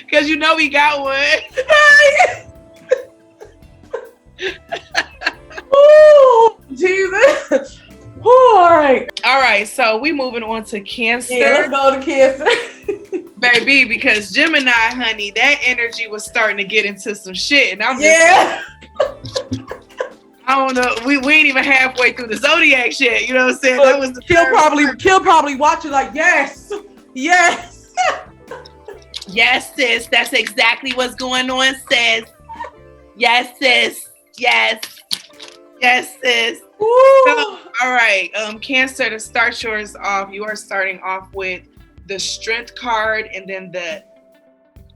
D: Because you know we got one.
C: Ooh, Jesus. Ooh, all right,
D: so we moving on to Cancer.
C: Yeah, let's go to Cancer.
D: Baby, because Gemini, honey, that energy was starting to get into some shit. And I'm just I don't know. We ain't even halfway through the zodiac shit. You know what I'm saying? That was
C: Kill probably watching like, yes.
D: Yes, sis. That's exactly what's going on, sis. Yes, sis. Yes, sis. So, all right, Cancer, to start yours off, you are starting off with the Strength card and then the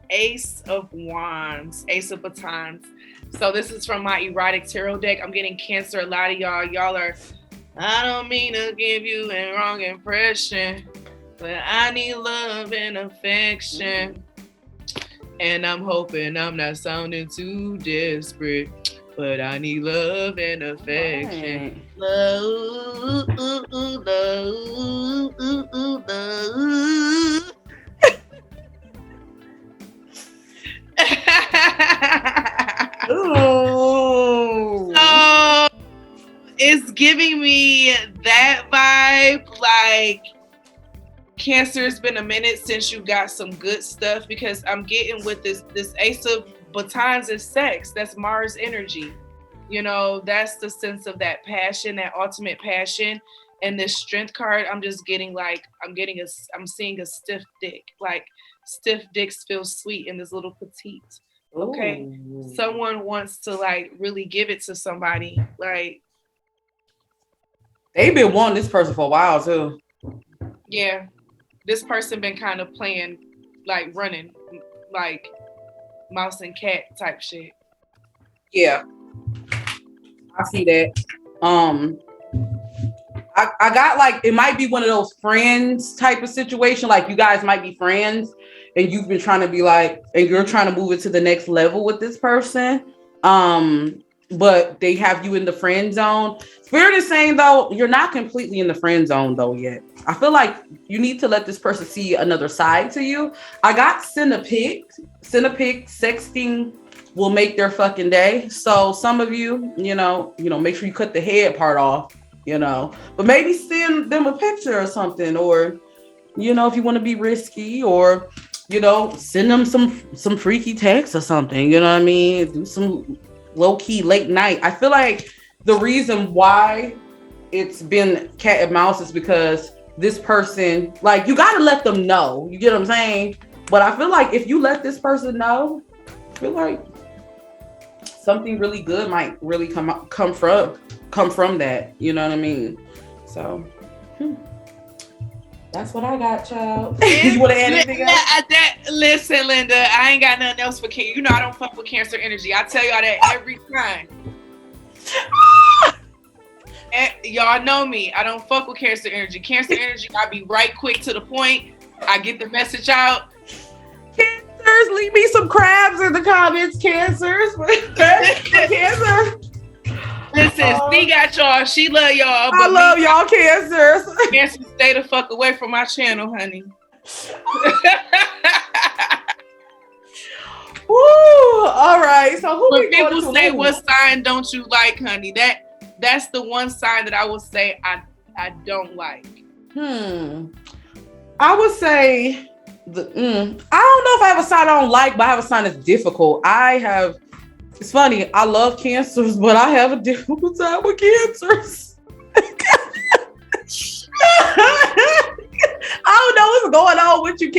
D: Ace of Wands, Ace of Batons. So this is from my erotic tarot deck. I'm getting Cancer. A lot of y'all are, I don't mean to give you a wrong impression, but I need love and affection. And I'm hoping I'm not sounding too desperate, but I need love and affection. Love, love, love. So it's giving me that vibe, like Cancer, it's been a minute since you got some good stuff, because I'm getting with this Ace of Batons is sex. That's Mars energy. You know, that's the sense of that passion, that ultimate passion. And this Strength card, I'm just getting like, I'm seeing a stiff dick. Like stiff dicks feel sweet in this little petite. Okay. Ooh. Someone wants to like really give it to somebody. Like
C: they've been wanting this person for a while too.
D: Yeah. This person been kind of playing, like running, like mouse and cat type shit.
C: Yeah. I see that. I got like, it might be one of those friends type of situation. Like you guys might be friends and you've been trying to be like, and you're trying to move it to the next level with this person. But they have you in the friend zone. Spirit is saying though, you're not completely in the friend zone though yet. I feel like you need to let this person see another side to you. I got send a pic, sexting will make their fucking day. So some of you, you know, make sure you cut the head part off, but maybe send them a picture or something, or, if you want to be risky, or, send them some freaky text or something, you know what I mean? Do some low key late night. I feel like the reason why it's been cat and mouse is because this person, like, you got to let them know, you get what I'm saying? But I feel like if you let this person know, I feel like something really good might really come from that, you know what I mean? So that's what I got, child. You want to add anything else?
D: Listen, Linda, I ain't got nothing else for Cancer. I don't fuck with Cancer energy. I tell y'all that every time. Y'all know me. I don't fuck with Cancer energy. Cancer energy, I be right quick to the point. I get the message out.
C: Cancers, leave me some crabs in the comments, Cancers. Cancer.
D: Listen, she got y'all. She love y'all.
C: I love y'all, Cancers.
D: Cancer, stay the fuck away from my channel, honey.
C: Woo! All right. So who?
D: When people say what sign don't you like, honey, that's the one sign that I will say I don't like.
C: I would say I don't know if I have a sign I don't like, but I have a sign that's difficult. It's funny, I love cancers, but I have a difficult time with cancers. I don't know what's going on with you,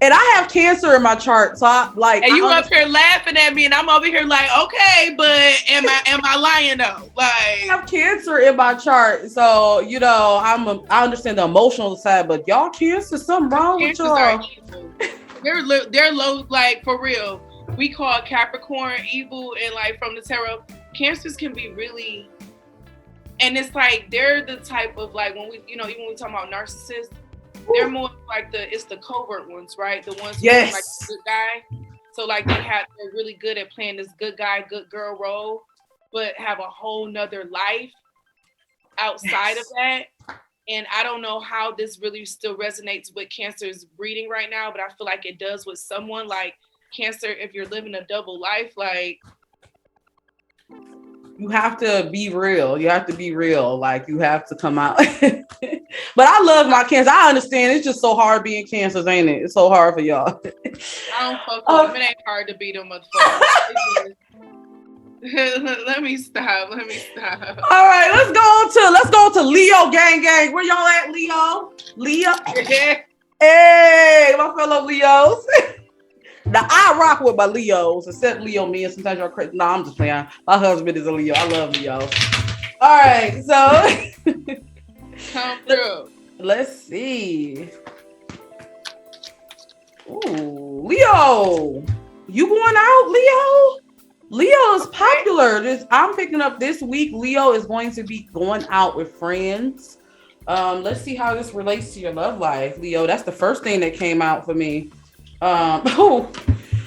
C: and I have cancer in my chart, so I like.
D: And you up here laughing at me, and I'm over here like, okay, but am I lying though? Like,
C: I have cancer in my chart, so I understand the emotional side, but y'all cancer, something wrong with y'all.
D: They're low, like for real. We call Capricorn evil, and like from the tarot, cancers can be really, and it's like they're the type of like when we, even when we talk about narcissists, they're more like it's the covert ones, right? The ones who are like the good guy. So like they're really good at playing this good guy, good girl role, but have a whole nother life outside of that. And I don't know how this really still resonates with Cancer's breeding right now, but I feel like it does with someone like Cancer. If you're living a double life, like
C: you have to be real. You have to be real. Like you have to come out. But I love my Cancer. I understand. It's just so hard being Cancers, ain't it? It's so hard for y'all.
D: I don't fuck with them. It ain't hard to beat them motherfuckers. Let me stop. All
C: right, let's go to Leo gang. Where y'all at, Leo? Hey, my fellow Leos. Now I rock with my Leos, except Leo me, and sometimes y'all crazy. No, I'm just playing. My husband is a Leo. I love Leo. All right, so
D: come through.
C: Let's see. Ooh, Leo, you going out, Leo? Leo is popular. I'm picking up this week. Leo is going to be going out with friends. Let's see how this relates to your love life, Leo. That's the first thing that came out for me.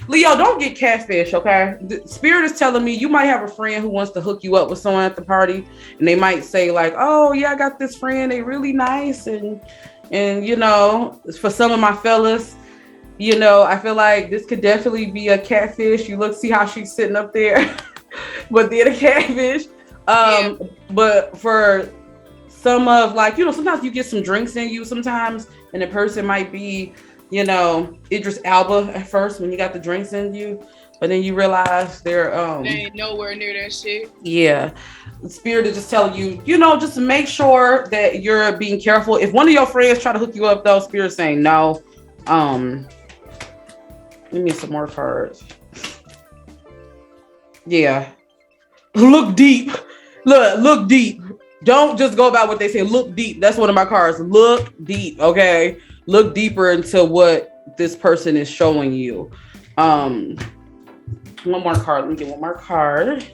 C: Leo, don't get catfish, okay? The spirit is telling me you might have a friend who wants to hook you up with someone at the party, and they might say like, "Oh yeah, I got this friend. They really nice," and for some of my fellas, I feel like this could definitely be a catfish. You see how she's sitting up there, but they're the catfish. But for some of sometimes you get some drinks in you sometimes, and the person might be, Idris Elba at first when you got the drinks in you, but then you realize they
D: ain't nowhere near that shit.
C: Yeah. The spirit is just telling you, just to make sure that you're being careful. If one of your friends try to hook you up though, spirit's saying no. Give me some more cards. Yeah. Look deep. Look deep. Don't just go about what they say. Look deep. That's one of my cards. Look deep. Okay. Look deeper into what this person is showing you. One more card. Let me get one more card.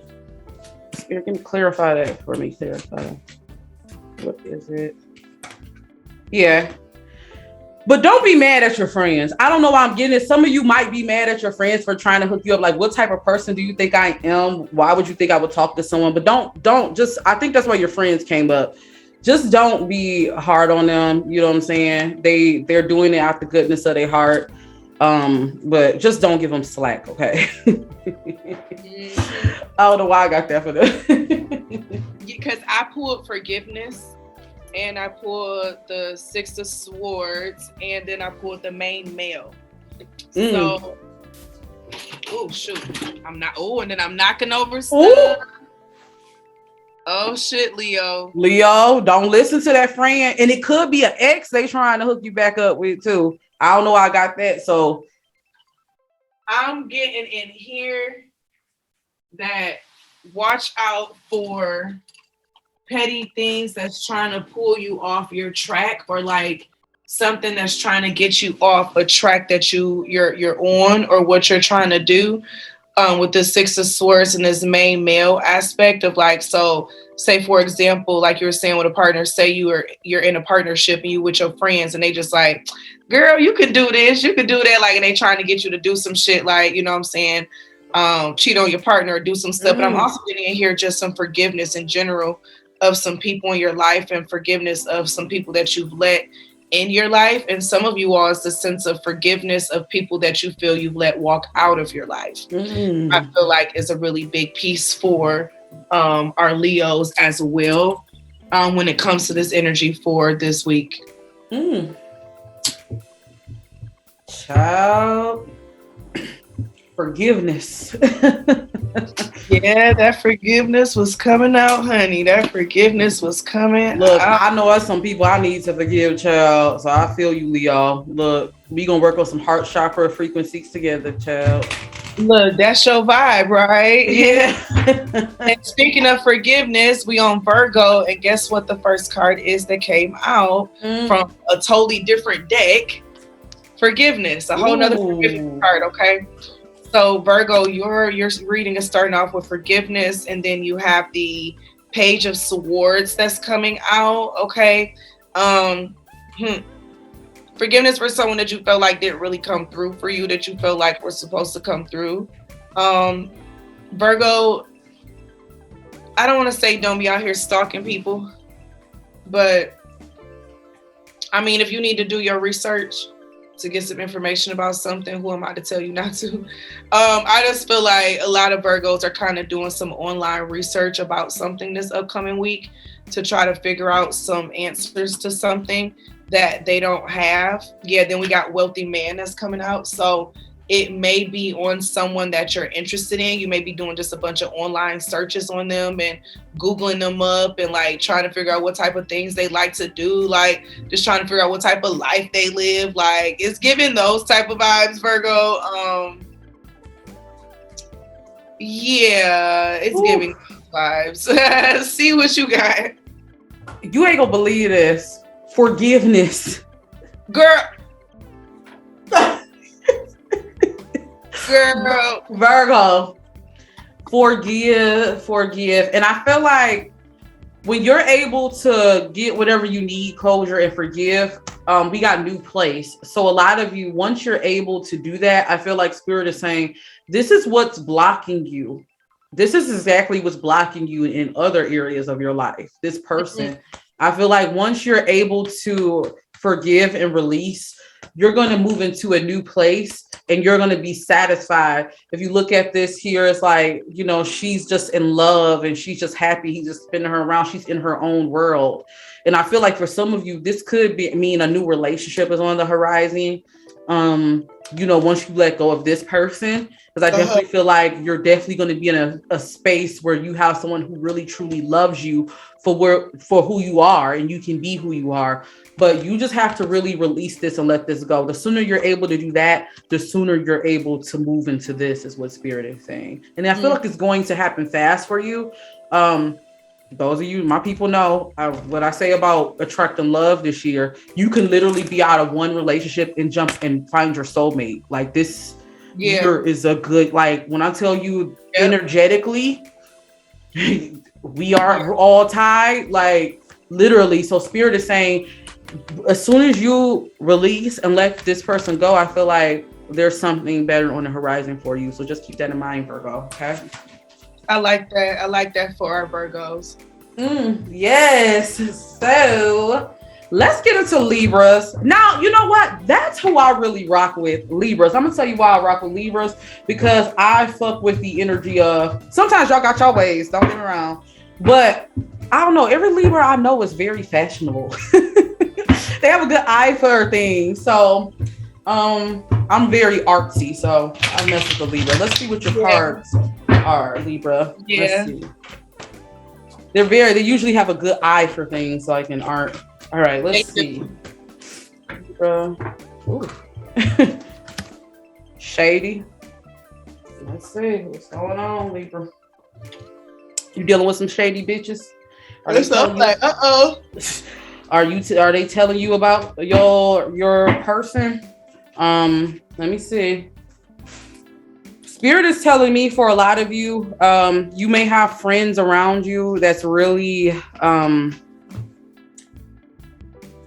C: Spirit, can clarify that for me. Clarify. What is it? Yeah. But don't be mad at your friends. I don't know why I'm getting it. Some of you might be mad at your friends for trying to hook you up. Like, what type of person do you think I am? Why would you think I would talk to someone? But don't just, I think that's why your friends came up. Just don't be hard on them. You know what I'm saying? They're doing it out the goodness of their heart. But just don't give them slack, okay? I don't know why I got that for them.
D: Because I pulled forgiveness, and I pulled the Six of Swords, and then I pulled the main male. So, oh shoot, and then I'm knocking over stuff. Ooh. Oh shit, Leo,
C: don't listen to that friend. And it could be an ex they trying to hook you back up with too. I don't know why I got that. So
D: I'm getting in here that watch out for petty things that's trying to pull you off your track, or like something that's trying to get you off a track that you're on, or what you're trying to do. With the Six of Swords and this main male aspect of like, so say for example, like you were saying with a partner, say you're in a partnership and you with your friends, and they just like, girl, you can do this, you can do that, like, and they trying to get you to do some shit, like, you know what I'm saying, cheat on your partner or do some stuff. But I'm also getting in here just some forgiveness in general of some people in your life, and forgiveness of some people that you've let in your life. And some of you all, is the sense of forgiveness of people that you feel you've let walk out of your life. I feel like is a really big piece for our Leos as well, when it comes to this energy for this week.
C: Child. Forgiveness.
D: Yeah, that forgiveness was coming out, honey. That forgiveness was coming
C: Look,
D: out.
C: I know there's some people I need to forgive, child. So I feel you, Leo. Look, we gonna work on some heart chakra frequencies together, child.
D: Look, that's your vibe, right?
C: Yeah.
D: And speaking of forgiveness, we on Virgo, and guess what the first card is that came out from a totally different deck? Forgiveness, a whole nother forgiveness card, okay? So Virgo, your reading is starting off with forgiveness, and then you have the Page of Swords that's coming out, okay? Forgiveness for someone that you felt like didn't really come through for you, that you felt like were supposed to come through. Virgo, I don't want to say don't be out here stalking people, but I mean, if you need to do your research to get some information about something, who am I to tell you not to? I just feel like a lot of Virgos are kind of doing some online research about something this upcoming week to try to figure out some answers to something that they don't have. Yeah, then we got Wealthy Man that's coming out. So it may be on someone that you're interested in. You may be doing just a bunch of online searches on them and Googling them up and like trying to figure out what type of things they like to do. Like just trying to figure out what type of life they live. Like it's giving those type of vibes, Virgo. Yeah, it's giving those vibes. See what you got.
C: You ain't gonna believe this. Forgiveness.
D: Girl. Girl.
C: Virgo. Forgive. And I feel like when you're able to get whatever you need, closure and forgive, we got new place. So a lot of you, once you're able to do that, I feel like Spirit is saying, this is what's blocking you. This is exactly what's blocking you in other areas of your life. This person. I feel like once you're able to forgive and release, you're going to move into a new place and you're going to be satisfied. If you look at this here, it's like, you know, she's just in love and she's just happy. He's just spinning her around. She's in her own world. And I feel like for some of you, this could mean a new relationship is on the horizon. You know, once you let go of this person, because I definitely feel like you're definitely going to be in a space where you have someone who really truly loves you for who you are, and you can be who you are. But you just have to really release this and let this go. The sooner you're able to do that, the sooner you're able to move into this, is what Spirit is saying. And I feel like it's going to happen fast for you. Those of you, my people know what I say about attracting love this year. You can literally be out of one relationship and jump and find your soulmate. Like this year is a good, like when I tell you energetically, we are all tied, like literally. So Spirit is saying, as soon as you release and let this person go, I feel like there's something better on the horizon for you. So just keep that in mind, Virgo. Okay.
D: I like that. I like that for our Virgos.
C: Yes. So let's get into Libras. Now, you know what? That's who I really rock with, Libras. I'm going to tell you why I rock with Libras, because I fuck with the energy of, sometimes y'all got your ways, don't get me wrong. But I don't know, every Libra I know is very fashionable. They have a good eye for things. So I'm very artsy, so I mess with the Libra. Let's see what your cards are, Libra. Let's see. They usually have a good eye for things like in art. All right, let's see. Libra. Shady. Let's see what's going on, Libra. You dealing with some shady bitches? Are they telling you about your person? Let me see. Spirit is telling me for a lot of you, you may have friends around you that's really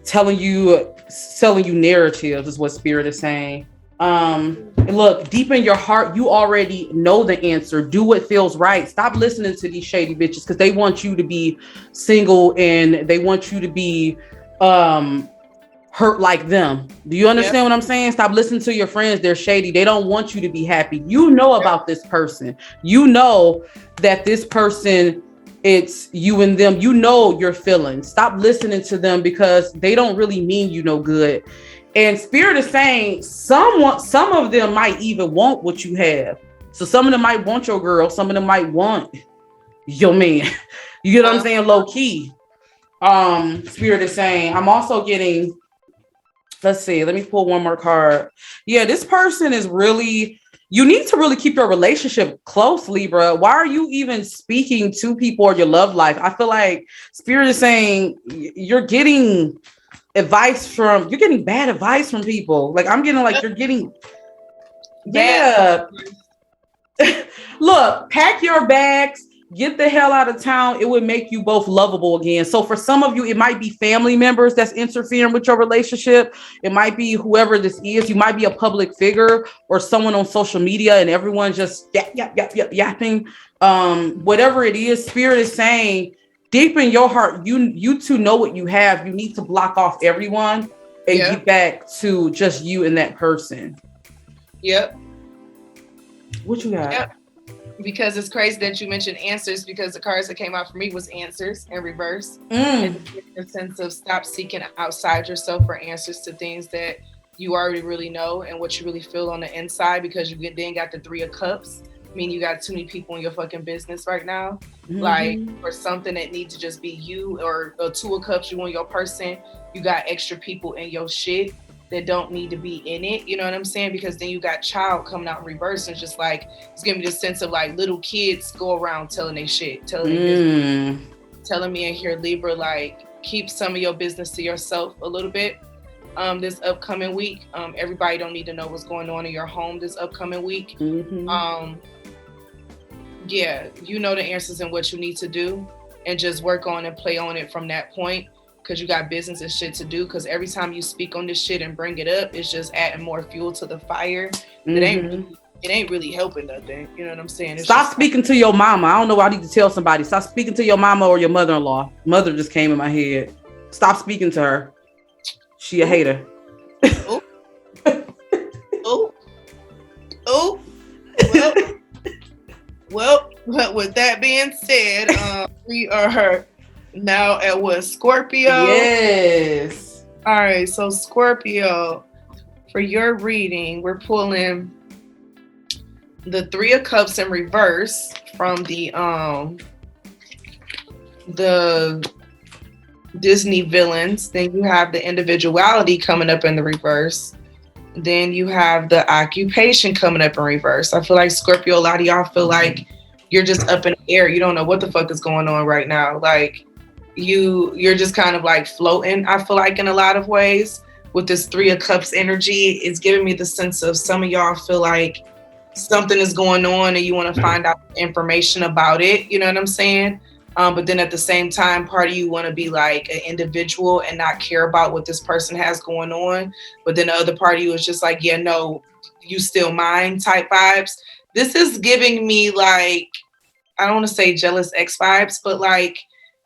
C: selling you narratives, is what Spirit is saying. And look, deep in your heart, you already know the answer. Do what feels right. Stop listening to these shady bitches, because they want you to be single and they want you to be hurt like them. Do you understand what I'm saying? Stop listening to your friends. They're shady. They don't want you to be happy. You know about this person. You know that this person, it's you and them. You know your feelings. Stop listening to them because they don't really mean you no good. And Spirit is saying some of them might even want what you have. So some of them might want your girl, some of them might want your man. You get what I'm saying? Low key. Spirit is saying, I'm also getting, let's see, let me pull one more card. Yeah, this person is really, you need to really keep your relationship close, Libra. Why are you even speaking to people or your love life? I feel like Spirit is saying you're getting you're getting bad advice from people. Like I'm getting like you're getting bad. Look, pack your bags, get the hell out of town. It would make you both lovable again. So for some of you, it might be family members that's interfering with your relationship. It might be whoever this is. You might be a public figure or someone on social media and everyone just yapping. Whatever it is, Spirit is saying deep in your heart, you two know what you have. You need to block off everyone and get back to just you and that person.
D: Yep.
C: What you got?
D: Yep. Because it's crazy that you mentioned answers, because the cards that came out for me was answers in reverse. In the sense of stop seeking outside yourself for answers to things that you already really know and what you really feel on the inside, because you then got the 3 of Cups. I mean, you got too many people in your fucking business right now. Like, or something that needs to just be you, or 2 of Cups, you and your person. You got extra people in your shit that don't need to be in it. You know what I'm saying? Because then you got child coming out in reverse. And it's just like, it's giving me this sense of like little kids go around telling they shit, telling me in here, Libra, like, keep some of your business to yourself a little bit. This upcoming week, everybody don't need to know what's going on in your home this upcoming week. Yeah, you know the answers and what you need to do, and just work on and play on it from that point, because you got business and shit to do. Because every time you speak on this shit and bring it up, it's just adding more fuel to the fire. It ain't really helping nothing. You know what I'm saying?
C: Stop speaking to your mama. I don't know why I need to tell somebody. Stop speaking to your mama or your mother-in-law. Mother just came in my head. Stop speaking to her. She a hater.
D: Well, with that being said, we are now at what, Scorpio?
C: Yes.
D: All right, so Scorpio, for your reading, we're pulling the 3 of Cups in reverse from the Disney villains. Then you have the individuality coming up in the reverse. Then you have the occupation coming up in reverse. I feel like Scorpio, a lot of y'all feel like you're just up in the air. You don't know what the fuck is going on right now. Like you're just kind of like floating, I feel like, in a lot of ways. With this 3 of Cups energy, it's giving me the sense of some of y'all feel like something is going on and you want to find out information about it. You know what I'm saying? But then at the same time, part of you want to be like an individual and not care about what this person has going on. But then the other part of you is just like, yeah, no, you still mine type vibes. This is giving me like, I don't want to say jealous ex vibes, but like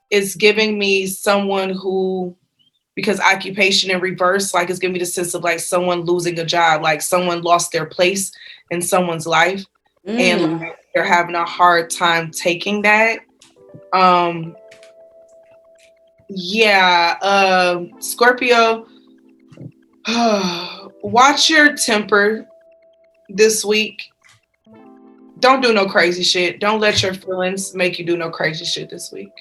D: it's giving me someone who, because occupation in reverse, like it's giving me the sense of like someone losing a job, like someone lost their place in someone's life and like, they're having a hard time taking that. Scorpio, watch your temper this week. Don't do no crazy shit. Don't let your feelings make you do no crazy shit this week.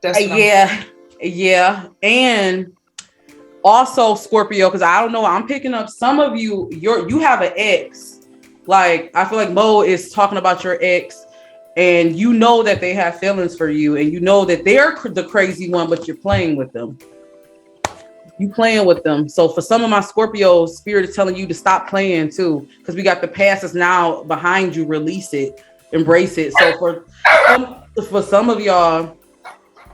D: That's
C: yeah. And also Scorpio, because I don't know, I'm picking up some of you, you have an ex. Like I feel like Mo is talking about your ex. And you know that they have feelings for you, and you know that they're the crazy one, but you're playing with them. You playing with them. So for some of my Scorpio, Spirit is telling you to stop playing too, because we got the past is now behind you. Release it, embrace it. So for some of y'all,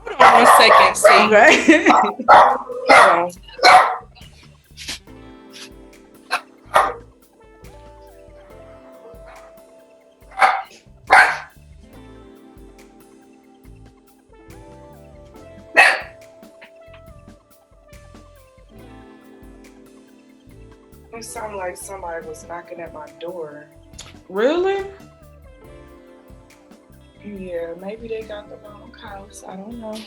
D: hold on 1 second. See,
C: right?
D: It sounded like somebody was knocking at my door.
C: Really?
D: Yeah, maybe they got the wrong house. I don't know.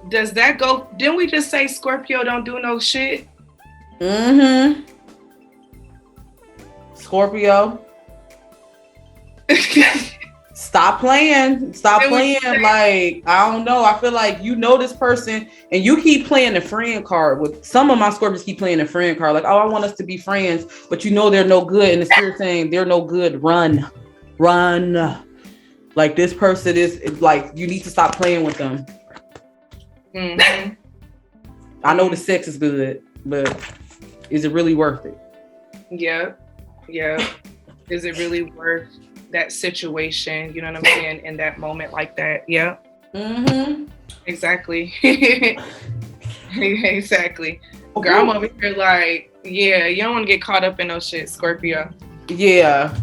D: Does that go? Didn't we just say Scorpio don't do no shit?
C: Mm-hmm. Scorpio. Stop playing. Stop playing. Like, I don't know. I feel like you know this person and you keep playing the friend card. With some of my Scorpios keep playing the friend card. Like, oh, I want us to be friends, but you know they're no good. And the spirit saying they're no good. Run. Like, this person is like, you need to stop playing with them.
D: Mm-hmm.
C: I know the sex is good, but is it really worth it?
D: Yeah. Is it really worth that situation? You know what I'm saying? In that moment like that. Yeah.
C: Mm-hmm.
D: Exactly. Exactly. Girl, I'm over here like, yeah, you don't want to get caught up in no shit, Scorpio.
C: Yeah.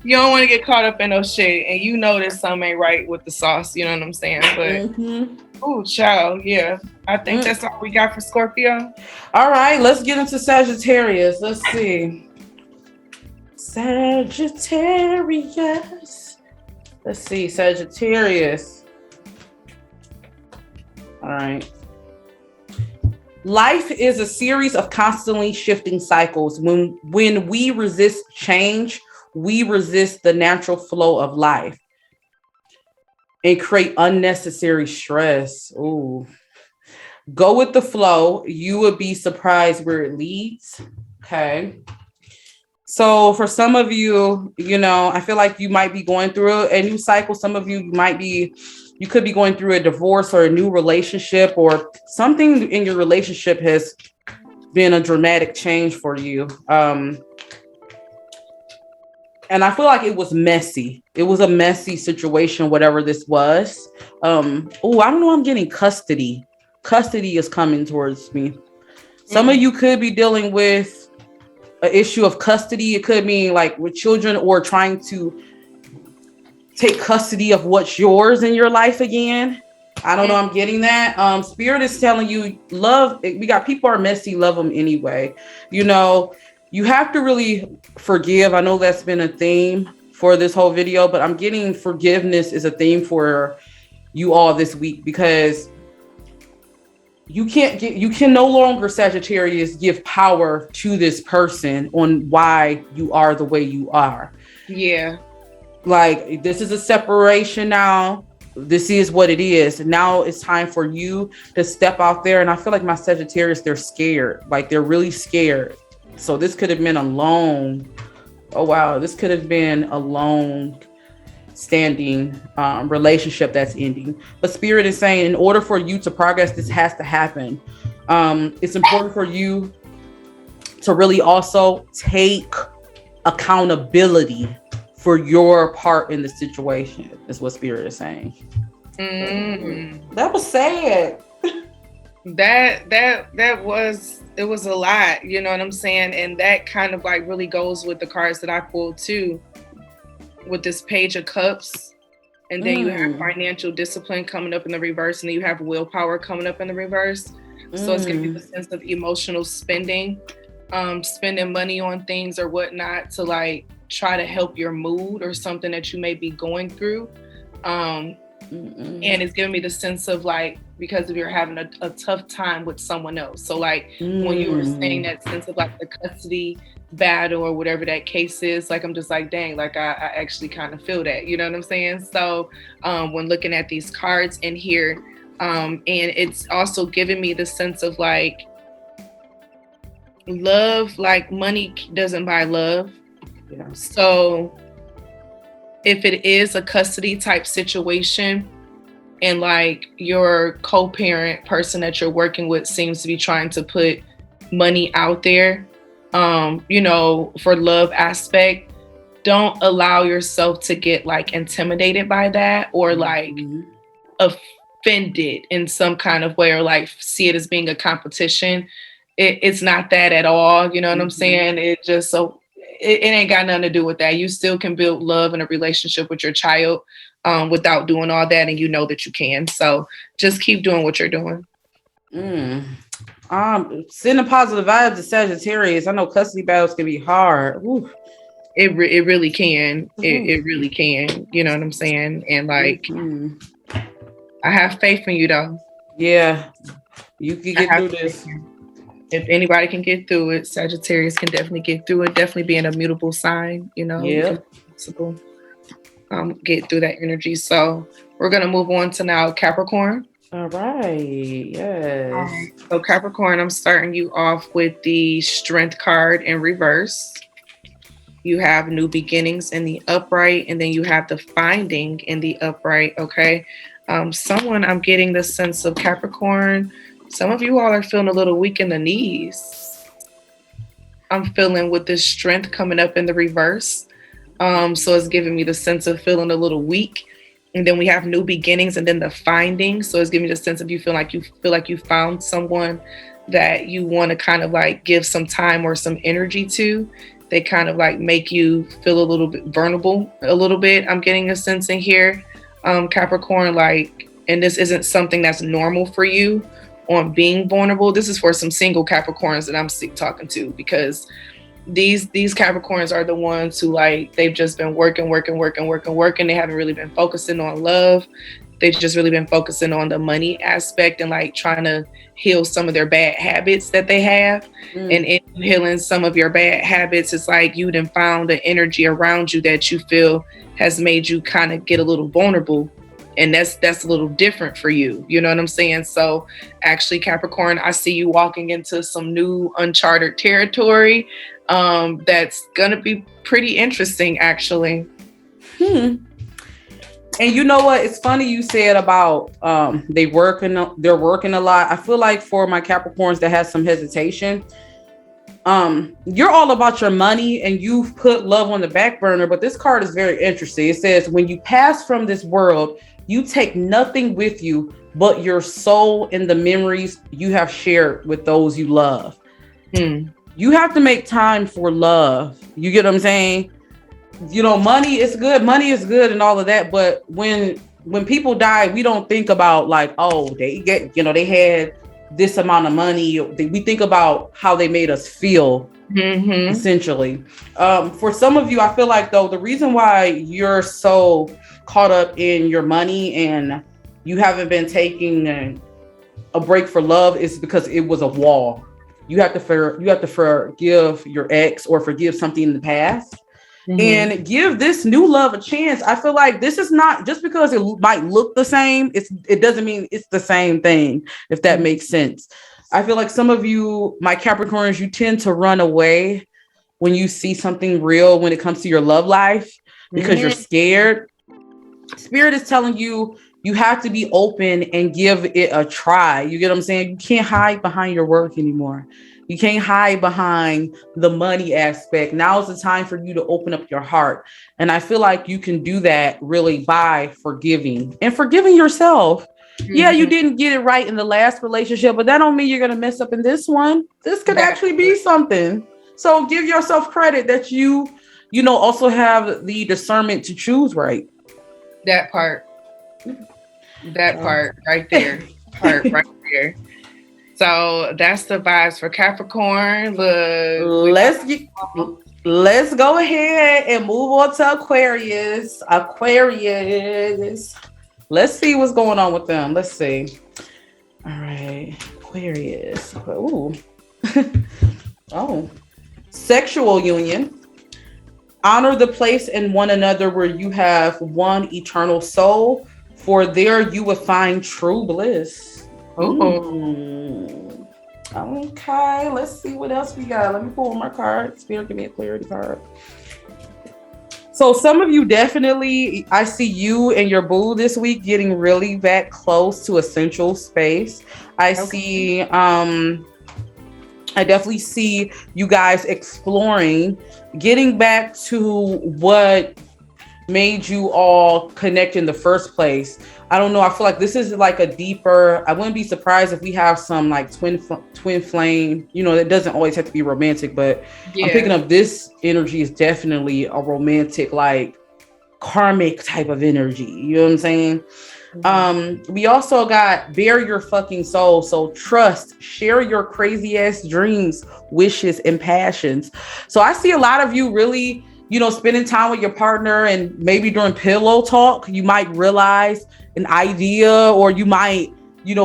D: You don't want to get caught up in no shit, and you know that something ain't right with the sauce. You know what I'm saying? But oh, child, yeah. I think that's all we got for Scorpio.
C: All right, let's get into Sagittarius. Let's see. Sagittarius. Let's see, Sagittarius. All right. Life is a series of constantly shifting cycles. When we resist change, we resist the natural flow of life and create unnecessary stress. Ooh. Go with the flow. You would be surprised where it leads. Okay. So for some of you, you know, I feel like you might be going through a new cycle. Some of you you could be going through a divorce or a new relationship, or something in your relationship has been a dramatic change for you. And I feel like it was messy. It was a messy situation, whatever this was. I don't know. I'm getting custody. Custody is coming towards me. Some of you could be dealing with an issue of custody. It could mean like with children, or trying to take custody of what's yours in your life again. I don't know. I'm getting that. Spirit is telling you, love. We got people are messy. Love them anyway. You know, you have to really forgive. I know that's been a theme for this whole video, but I'm getting forgiveness is a theme for you all this week, because you can no longer, Sagittarius, give power to this person on why you are the way you are.
D: Yeah.
C: Like, this is a separation now. This is what it is. Now it's time for you to step out there. And I feel like my Sagittarius, they're scared. Like, they're really scared. So this could have been this could have been a long standing relationship that's ending. But Spirit is saying, in order for you to progress, this has to happen. It's important for you to really also take accountability for your part in the situation, is what Spirit is saying. That was sad.
D: It was a lot, you know what I'm saying? And that kind of like really goes with the cards that I pulled too, with this Page of Cups. And then you have financial discipline coming up in the reverse, and then you have willpower coming up in the reverse. So it's gonna be the sense of emotional spending, spending money on things or whatnot to like try to help your mood or something that you may be going through. And it's giving me the sense of like, because if you're having a tough time with someone else. So like when you were saying that sense of like the custody battle or whatever that case is, like I'm just like, dang, like I actually kind of feel that, you know what I'm saying? So when looking at these cards in here, and it's also giving me the sense of like love, like money doesn't buy love. Yeah. So if it is a custody type situation, and like your co-parent person that you're working with seems to be trying to put money out there, you know, for love aspect, don't allow yourself to get like intimidated by that, or like offended in some kind of way, or like see it as being a competition. It's not that at all. You know what I'm saying? It just, so it ain't got nothing to do with that. You still can build love and a relationship with your child without doing all that, and you know that you can. So just keep doing what you're doing.
C: Sending positive vibes to Sagittarius. I know custody battles can be hard. Ooh.
D: It really can. It really can. You know what I'm saying? And like I have faith in you, though.
C: Yeah, you can get through this.
D: If anybody can get through it, Sagittarius can definitely get through it. Definitely be an immutable sign, you know.
C: Yeah.
D: Get through that energy. So we're gonna move on to now Capricorn.
C: All right. Yes.
D: So Capricorn, I'm starting you off with the Strength card in reverse. You have New Beginnings in the upright, and then you have the Finding in the upright. Okay. Someone, I'm getting the sense of Capricorn. Some of you all are feeling a little weak in the knees. I'm feeling with this Strength coming up in the reverse. So it's giving me the sense of feeling a little weak. And then we have New Beginnings and then the Finding. So it's giving me the sense of you feel like you found someone that you want to kind of like give some time or some energy to. They kind of like make you feel a little bit vulnerable a little bit. I'm getting a sense in here, Capricorn, like, and this isn't something that's normal for you on being vulnerable. This is for some single Capricorns that I'm talking to, because these Capricorns are the ones who, like, they've just been working. They haven't really been focusing on love. They've just really been focusing on the money aspect and like trying to heal some of their bad habits that they have. And in healing some of your bad habits, it's like you done found an energy around you that you feel has made you kind of get a little vulnerable. And that's a little different for you. You know what I'm saying? So actually, Capricorn, I see you walking into some new uncharted territory. That's going to be pretty interesting, actually.
C: And you know what? It's funny you said about they're working a lot. I feel like for my Capricorns that has some hesitation, you're all about your money and you've put love on the back burner. But this card is very interesting. It says, when you pass from this world, you take nothing with you but your soul and the memories you have shared with those you love. You have to make time for love. You get what I'm saying? You know, money is good and all of that. But when people die, we don't think about like, oh, they had this amount of money. We think about how they made us feel, essentially. For some of you, I feel like, though, the reason why you're so caught up in your money and you haven't been taking a break for love is because it was a wall. You have to forgive your ex or forgive something in the past. And give this new love a chance. I feel like this is not just because it might look the same. It doesn't mean it's the same thing, if that makes sense. I feel like some of you, my Capricorns, you tend to run away when you see something real when it comes to your love life because you're scared. Spirit is telling you you have to be open and give it a try. You get what I'm saying? You can't hide behind your work anymore. You can't hide behind the money aspect. Now is the time for you to open up your heart. And I feel like you can do that really by forgiving yourself. Yeah, you didn't get it right in the last relationship, but that don't mean you're going to mess up in this one. This could actually be something. So give yourself credit that you also have the discernment to choose right.
D: That part right there. Right there. So that's the vibes for Capricorn.
C: Let's go ahead and move on to Aquarius. Let's see what's going on with them. Let's see. All right, Aquarius. Ooh. Oh, sexual union. Honor the place in one another where you have one eternal soul, for there you will find true bliss. Okay, let's see what else we got. Let me pull my card. Spirit, give me a clarity card. So some of you definitely, I see you and your boo this week getting really back close to a central space. I definitely see you guys exploring, getting back to what made you all connect in the first place. I don't know. I feel like this is like a deeper, I wouldn't be surprised if we have some like twin flame, it doesn't always have to be romantic, but I'm picking up this energy is definitely a romantic, like karmic type of energy. You know what I'm saying? We also got bare your fucking soul. So trust, share your crazy ass dreams, wishes, and passions. So I see a lot of you really spending time with your partner, and maybe during pillow talk, you might realize an idea, or you might,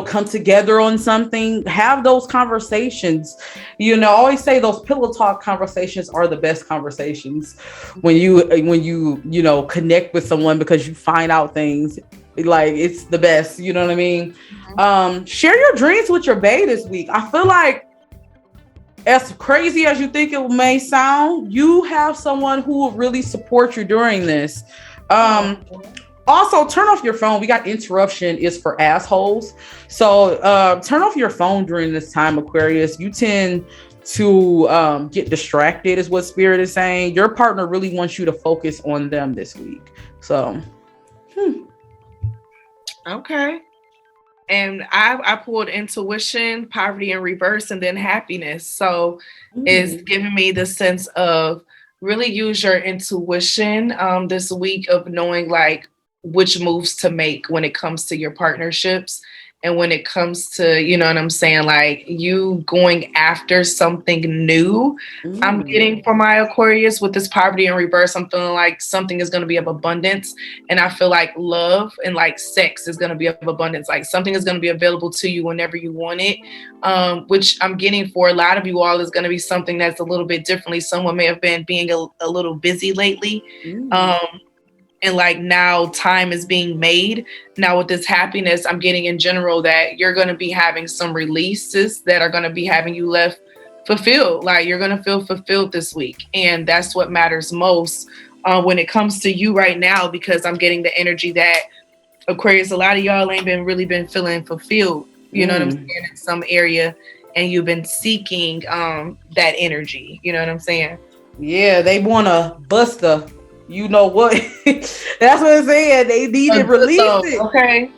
C: come together on something. Have those conversations. I always say those pillow talk conversations are the best conversations when you connect with someone, because you find out things. Like, it's the best, you know what I mean? Share your dreams with your bae this week. I feel like, as crazy as you think it may sound, you have someone who will really support you during this. Also, turn off your phone. We got interruption is for assholes. So turn off your phone during this time, Aquarius. You tend to get distracted, is what Spirit is saying. Your partner really wants you to focus on them this week. So,
D: Okay. And I pulled intuition, poverty in reverse, and then happiness. So it's giving me the sense of really use your intuition this week, of knowing like which moves to make when it comes to your partnerships. And when it comes to, you know what I'm saying, like you going after something new, I'm getting for my Aquarius with this poverty in reverse. I'm feeling like something is going to be of abundance. And I feel like love and like sex is going to be of abundance. Like something is going to be available to you whenever you want it, which I'm getting for a lot of you all is going to be something that's a little bit differently. Someone may have been being a little busy lately. And like now time is being made. Now with this happiness, I'm getting in general that you're going to be having some releases that are going to be having you left fulfilled. Like you're going to feel fulfilled this week. And that's what matters most when it comes to you right now, because I'm getting the energy that Aquarius, a lot of y'all ain't been feeling fulfilled. You know what I'm saying? In some area, and you've been seeking that energy. You know what I'm saying?
C: Yeah, they want to bust the, you know what? That's what I'm saying. They need to release it.
D: Okay.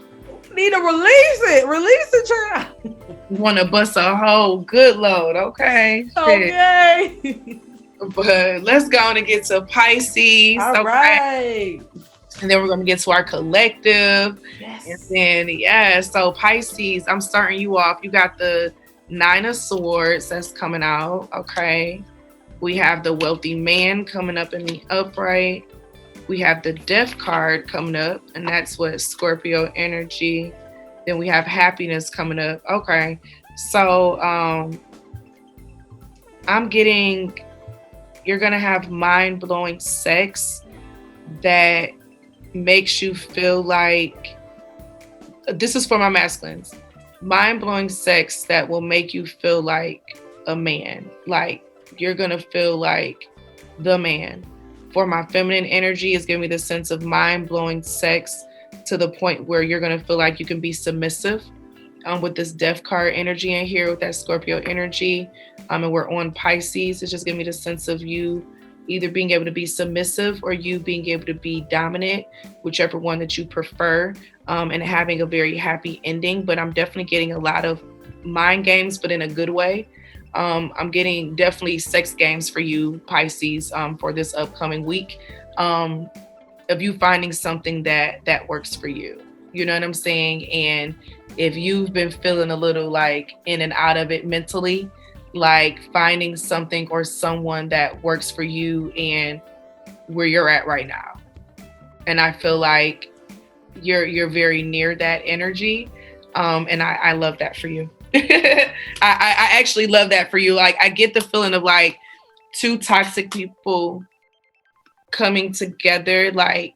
C: Need to release it. Release it, child.
D: You want to bust a whole good load. Okay.
C: Okay.
D: But let's go on and get to Pisces.
C: All right.
D: And then we're going to get to our collective.
C: Yes.
D: And then, so Pisces, I'm starting you off. You got the 9 of Swords that's coming out. Okay. We have the wealthy man coming up in the upright. We have the death card coming up, and that's what Scorpio energy. Then we have happiness coming up. Okay. So I'm getting, you're going to have mind-blowing sex that makes you feel like, this is for my masculines, mind-blowing sex that will make you feel like a man. Like you're going to feel like the man. For my feminine energy, is giving me the sense of mind-blowing sex to the point where you're going to feel like you can be submissive with this death card energy in here with that Scorpio energy. And we're on Pisces. It's just giving me the sense of you either being able to be submissive or you being able to be dominant, whichever one that you prefer, and having a very happy ending. But I'm definitely getting a lot of mind games, but in a good way. I'm getting definitely sex games for you, Pisces, for this upcoming week, of you finding something that works for you. You know what I'm saying? And if you've been feeling a little like in and out of it mentally, like finding something or someone that works for you and where you're at right now. And I feel like you're very near that energy. And I love that for you. I actually love that for you. Like I get the feeling of like two toxic people coming together, like,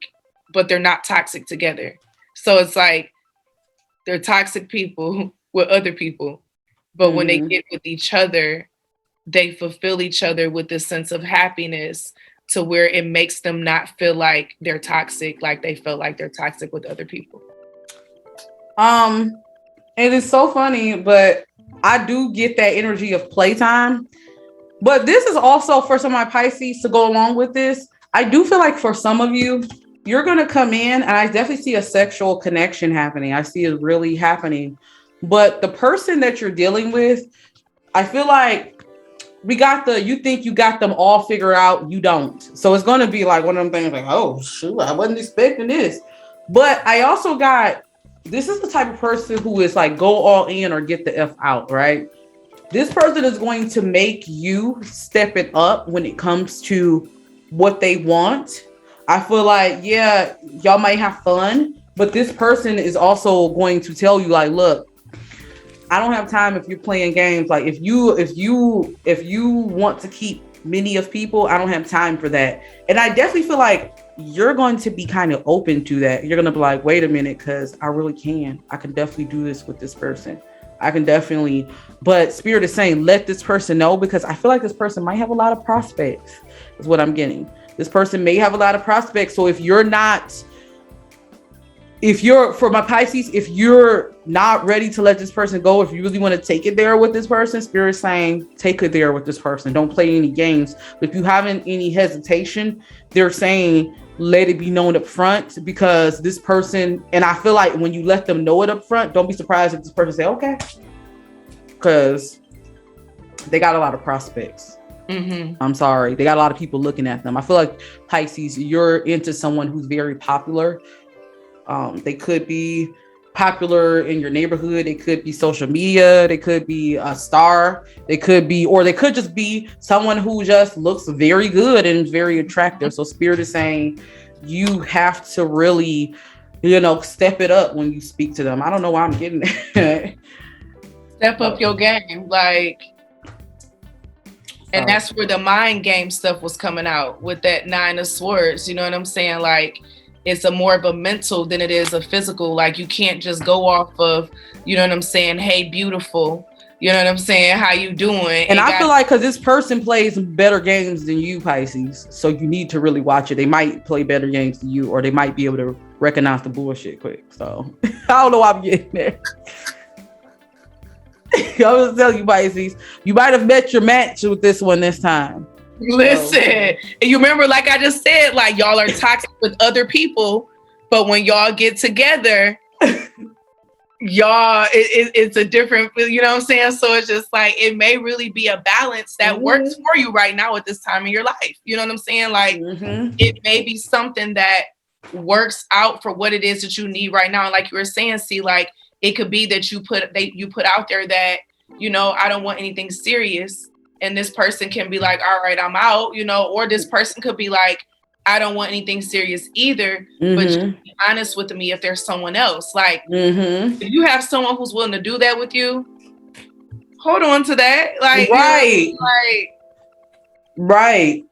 D: but they're not toxic together. So it's like they're toxic people with other people, but when they get with each other, they fulfill each other with this sense of happiness to where it makes them not feel like they're toxic, like they felt like they're toxic with other people.
C: It is so funny, but I do get that energy of playtime. But this is also for some of my Pisces to go along with this. I do feel like for some of you, you're going to come in and I definitely see a sexual connection happening. I see it really happening. But the person that you're dealing with, I feel like you think you got them all figured out. You don't. So it's going to be like one of them things like, oh, shoot, I wasn't expecting this. But I also got, this is the type of person who is like, go all in or get the F out, right? This person is going to make you step it up when it comes to what they want. I feel like, yeah, y'all might have fun, but this person is also going to tell you like, look, I don't have time if you're playing games. Like if you want to keep many of people, I don't have time for that. And I definitely feel like you're going to be kind of open to that. You're going to be like, wait a minute, because I really can. I can definitely do this with this person. I can definitely, but Spirit is saying, let this person know, because I feel like this person might have a lot of prospects, is what I'm getting. This person may have a lot of prospects. So if you're, for my Pisces, if you're not ready to let this person go, if you really want to take it there with this person, Spirit is saying, take it there with this person. Don't play any games. But if you haven't any hesitation, they're saying, let it be known up front, because this person, and I feel like when you let them know it up front, don't be surprised if this person say, okay, because they got a lot of prospects. I'm sorry. They got a lot of people looking at them. I feel like Pisces, you're into someone who's very popular. They could be popular in your neighborhood. They could be social media. They could be a star. They could just be someone who just looks very good and very attractive. So Spirit is saying you have to really, step it up when you speak to them. I don't know why I'm getting that.
D: Step up your game. And that's where the mind game stuff was coming out with that 9 of Swords. You know what I'm saying? Like, it's more of a mental than it is a physical. Like, you can't just go off of, you know what I'm saying? Hey, beautiful. You know what I'm saying? How you doing?
C: And I feel like because this person plays better games than you, Pisces. So you need to really watch it. They might play better games than you, or they might be able to recognize the bullshit quick. So I don't know why I'm getting there. I was telling you, Pisces, you might have met your match with this one this time.
D: Listen, you remember, like I just said, like y'all are toxic with other people, but when y'all get together, y'all, it's a different, you know what I'm saying? So it's just like, it may really be a balance that works for you right now at this time in your life. You know what I'm saying? Like, it may be something that works out for what it is that you need right now. And like you were saying, see, like, it could be that you put out there that, I don't want anything serious. And this person can be like, all right, I'm out, or this person could be like, I don't want anything serious either, but just be honest with me if there's someone else. Like, if you have someone who's willing to do that with you, hold on to that. Like,
C: right. Right.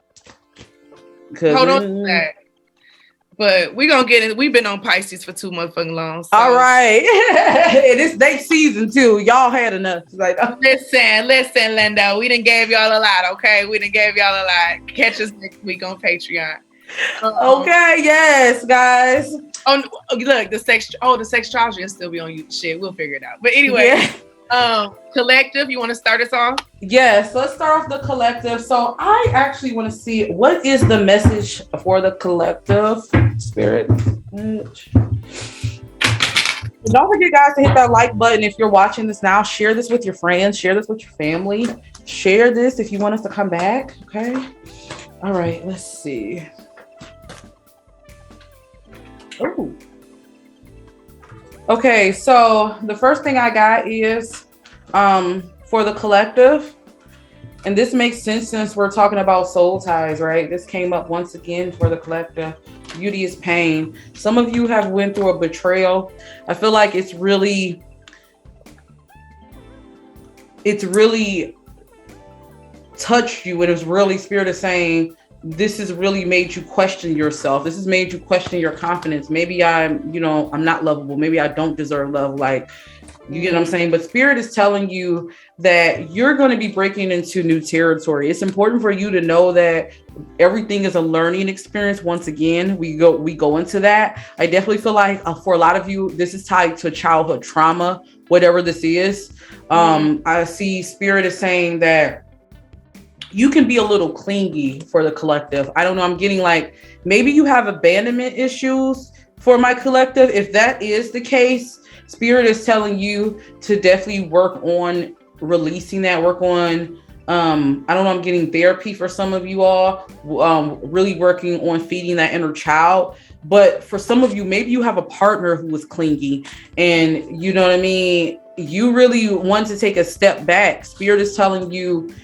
D: Hold on to that. But we're going to get in. We've been on Pisces for 2 motherfucking long. So.
C: All right. It's their season too. Y'all had enough. Like,
D: Listen, Linda. We done gave y'all a lot, okay? We done gave y'all a lot. Catch us next week on Patreon.
C: Okay, yes, guys.
D: Oh, look, the sextrology will still be on you. Shit, we'll figure it out. But anyway, collective, you want to start us off?
C: Yes, let's start off the collective. So I actually want to see what is the message for the collective, Spirit. Don't forget, guys, to hit that like button if you're watching this now. Share this with your friends. Share this with your family. Share this if you want us to come back. Okay. All right. Let's see. Oh. Okay. So the first thing I got is for the collective. And this makes sense since we're talking about soul ties, right? This came up once again for the collective. Beauty is pain. Some of you have went through a betrayal. I feel like it's really touched you. It is really, Spirit is saying, this has really made you question yourself. This has made you question your confidence. Maybe I'm not lovable. Maybe I don't deserve love. Like, you get what I'm saying? But Spirit is telling you that you're going to be breaking into new territory. It's important for you to know that everything is a learning experience. Once again, we go into that. I definitely feel like for a lot of you, this is tied to childhood trauma, whatever this is. I see Spirit is saying that you can be a little clingy for the collective. I don't know. I'm getting like, maybe you have abandonment issues for my collective. If that is the case, Spirit is telling you to definitely work on releasing that, work on, I don't know, I'm getting therapy for some of you all, really working on feeding that inner child. But for some of you, maybe you have a partner who is clingy and you know what I mean? You really want to take a step back. Spirit is telling you,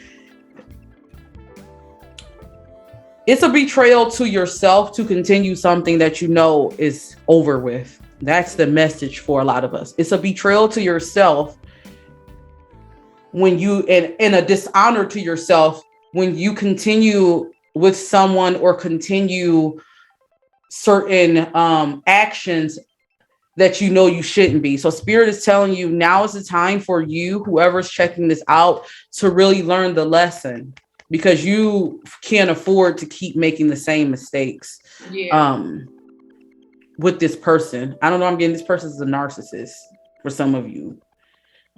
C: It's a betrayal to yourself to continue something that you know is over with. That's the message for a lot of us. It's a betrayal to yourself when you, and a dishonor to yourself when you continue with someone or continue certain actions that you know you shouldn't be. So Spirit is telling you now is the time for you, whoever's checking this out, to really learn the lesson, because you can't afford to keep making the same mistakes. With this person. I don't know, I'm getting this person is a narcissist for some of you.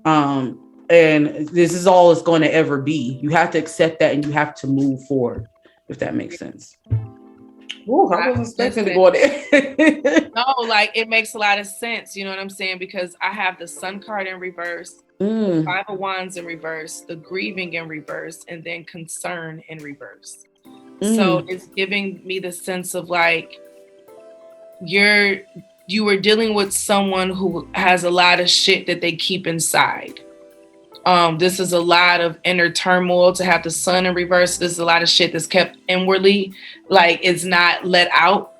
C: And this is all it's going to ever be. You have to accept that and you have to move forward, if that makes sense. Ooh, I wasn't expecting to go there.
D: No, like it makes a lot of sense. You know what I'm saying? Because I have the Sun card in reverse, the Five of Wands in reverse, the grieving in reverse, and then concern in reverse. So it's giving me the sense of like you were dealing with someone who has a lot of shit that they keep inside. This is a lot of inner turmoil. To have the Sun in reverse, this is a lot of shit that's kept inwardly, like it's not let out.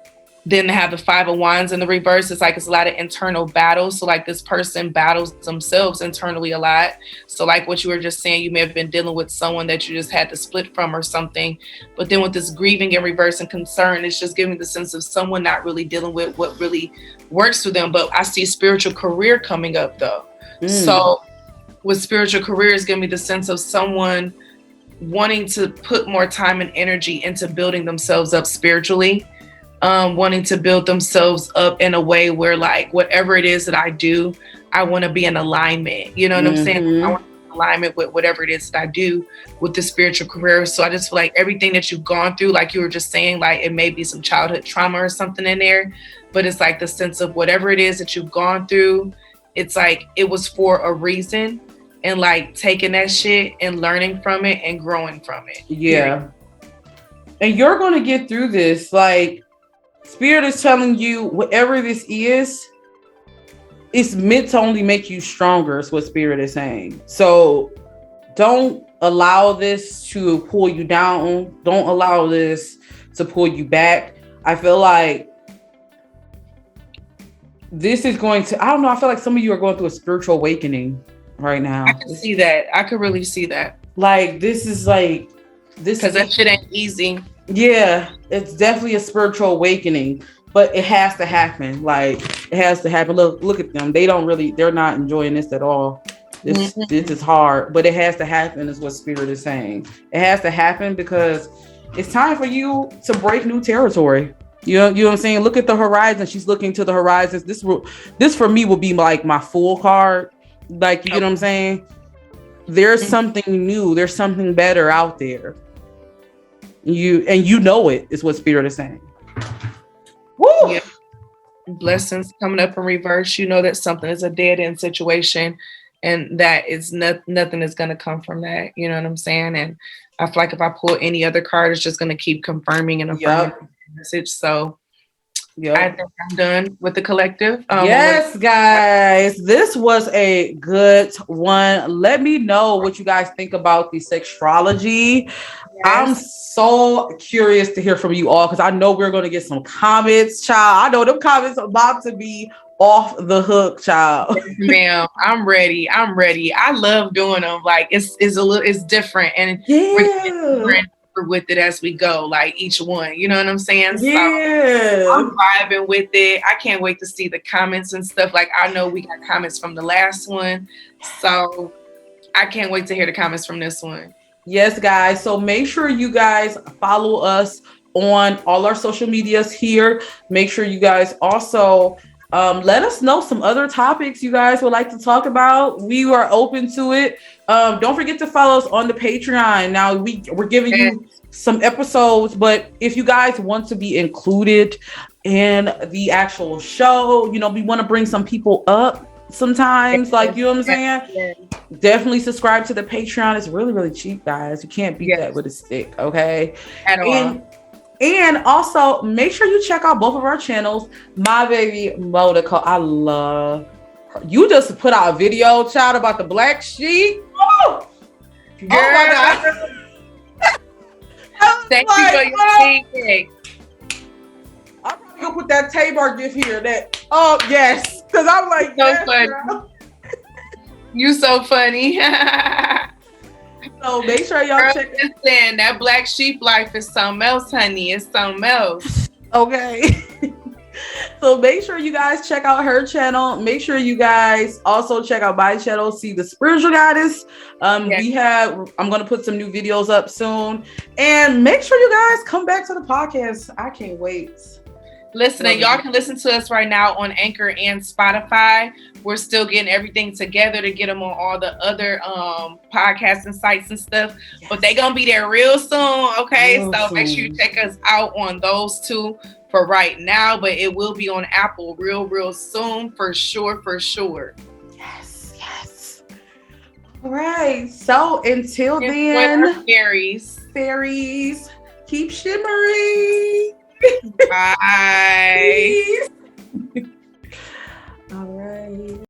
D: Then to have the Five of Wands in the reverse, it's like it's a lot of internal battles. So like this person battles themselves internally a lot. So like what you were just saying, you may have been dealing with someone that you just had to split from or something. But then with this grieving in reverse and concern, it's just giving the sense of someone not really dealing with what really works for them. But I see spiritual career coming up though. So with spiritual career is giving me the sense of someone wanting to put more time and energy into building themselves up spiritually. Wanting to build themselves up in a way where like whatever it is that I do, I want to be in alignment. You know what I'm saying? I want to be in alignment with whatever it is that I do with the spiritual career. So I just feel like everything that you've gone through, like you were just saying, like it may be some childhood trauma or something in there, but it's like the sense of whatever it is that you've gone through, it's like it was for a reason, and like taking that shit and learning from it and growing from it.
C: Yeah. And you're going to get through this. Like, Spirit is telling you whatever this is, it's meant to only make you stronger, is what Spirit is saying. So don't allow this to pull you down. Don't allow this to pull you back. I feel like this is going to, I don't know, I feel like some of you are going through a spiritual awakening right now.
D: I can see that. I could really see that.
C: Like, this is like, this
D: because that shit ain't easy.
C: Yeah, it's definitely a spiritual awakening, but it has to happen. Like, it has to happen. Look at them. They're not enjoying this at all. This is hard, but it has to happen, is what Spirit is saying. It has to happen because it's time for you to break new territory. You know what I'm saying? Look at the horizon. She's looking to the horizons. This for me will be like my Fool card. Like, you get what I'm saying? There's something new. There's something better out there. You know it, is what Spirit is saying. Woo!
D: Yeah. Blessings coming up in reverse. You know that something is a dead end situation, and that is nothing is going to come from that. You know what I'm saying? And I feel like if I pull any other card, it's just going to keep confirming and affirming the message. So I think I'm done with the collective.
C: Yes, guys, this was a good one. Let me know what you guys think about the sextrology. I'm so curious to hear from you all, because I know we're going to get some comments, child. I know them comments are about to be off the hook, child.
D: Ma'am, I'm ready. I love doing them. Like it's different, and we're getting different with it as we go, like each one, you know what I'm saying?
C: Yeah.
D: So I'm vibing with it. I can't wait to see the comments and stuff. Like, I know we got comments from the last one, so I can't wait to hear the comments from this one.
C: Yes, guys. So make sure you guys follow us on all our social medias here. Make sure you guys also let us know some other topics you guys would like to talk about. We are open to it. Don't forget to follow us on the Patreon. Now we're giving you some episodes, but if you guys want to be included in the actual show, you know, we want to bring some people up sometimes, like, you know what I'm saying? Definitely subscribe to the Patreon. It's really, really cheap, guys. You can't beat that with a stick, okay?
D: At all.
C: And also make sure you check out both of our channels. My baby Monica, I love her. You just put out a video, child, about the black sheep. Oh, oh my God.
D: Thank
C: like,
D: you for your feedback.
C: I'm probably gonna put that Tabor gift here. That yes, because I'm like,
D: So
C: yes,
D: funny.
C: girl.
D: You so funny.
C: So make sure y'all check.
D: Listen, that black sheep life is something else, honey. It's something else.
C: Okay. So make sure you guys check out her channel. Make sure you guys also check out my channel, See the Spiritual Goddess.
D: Yes.
C: I'm gonna put some new videos up soon. And make sure you guys come back to the podcast. I can't wait.
D: Listen, and y'all can listen to us right now on Anchor and Spotify. We're still getting everything together to get them on all the other podcasting sites and stuff. Yes. But they gonna be there real soon, okay? Real soon. Make sure you check us out on those two for right now. But it will be on Apple real soon, for sure.
C: Yes. All right. So until then, fairies, keep shimmering.
D: Bye.
C: All right.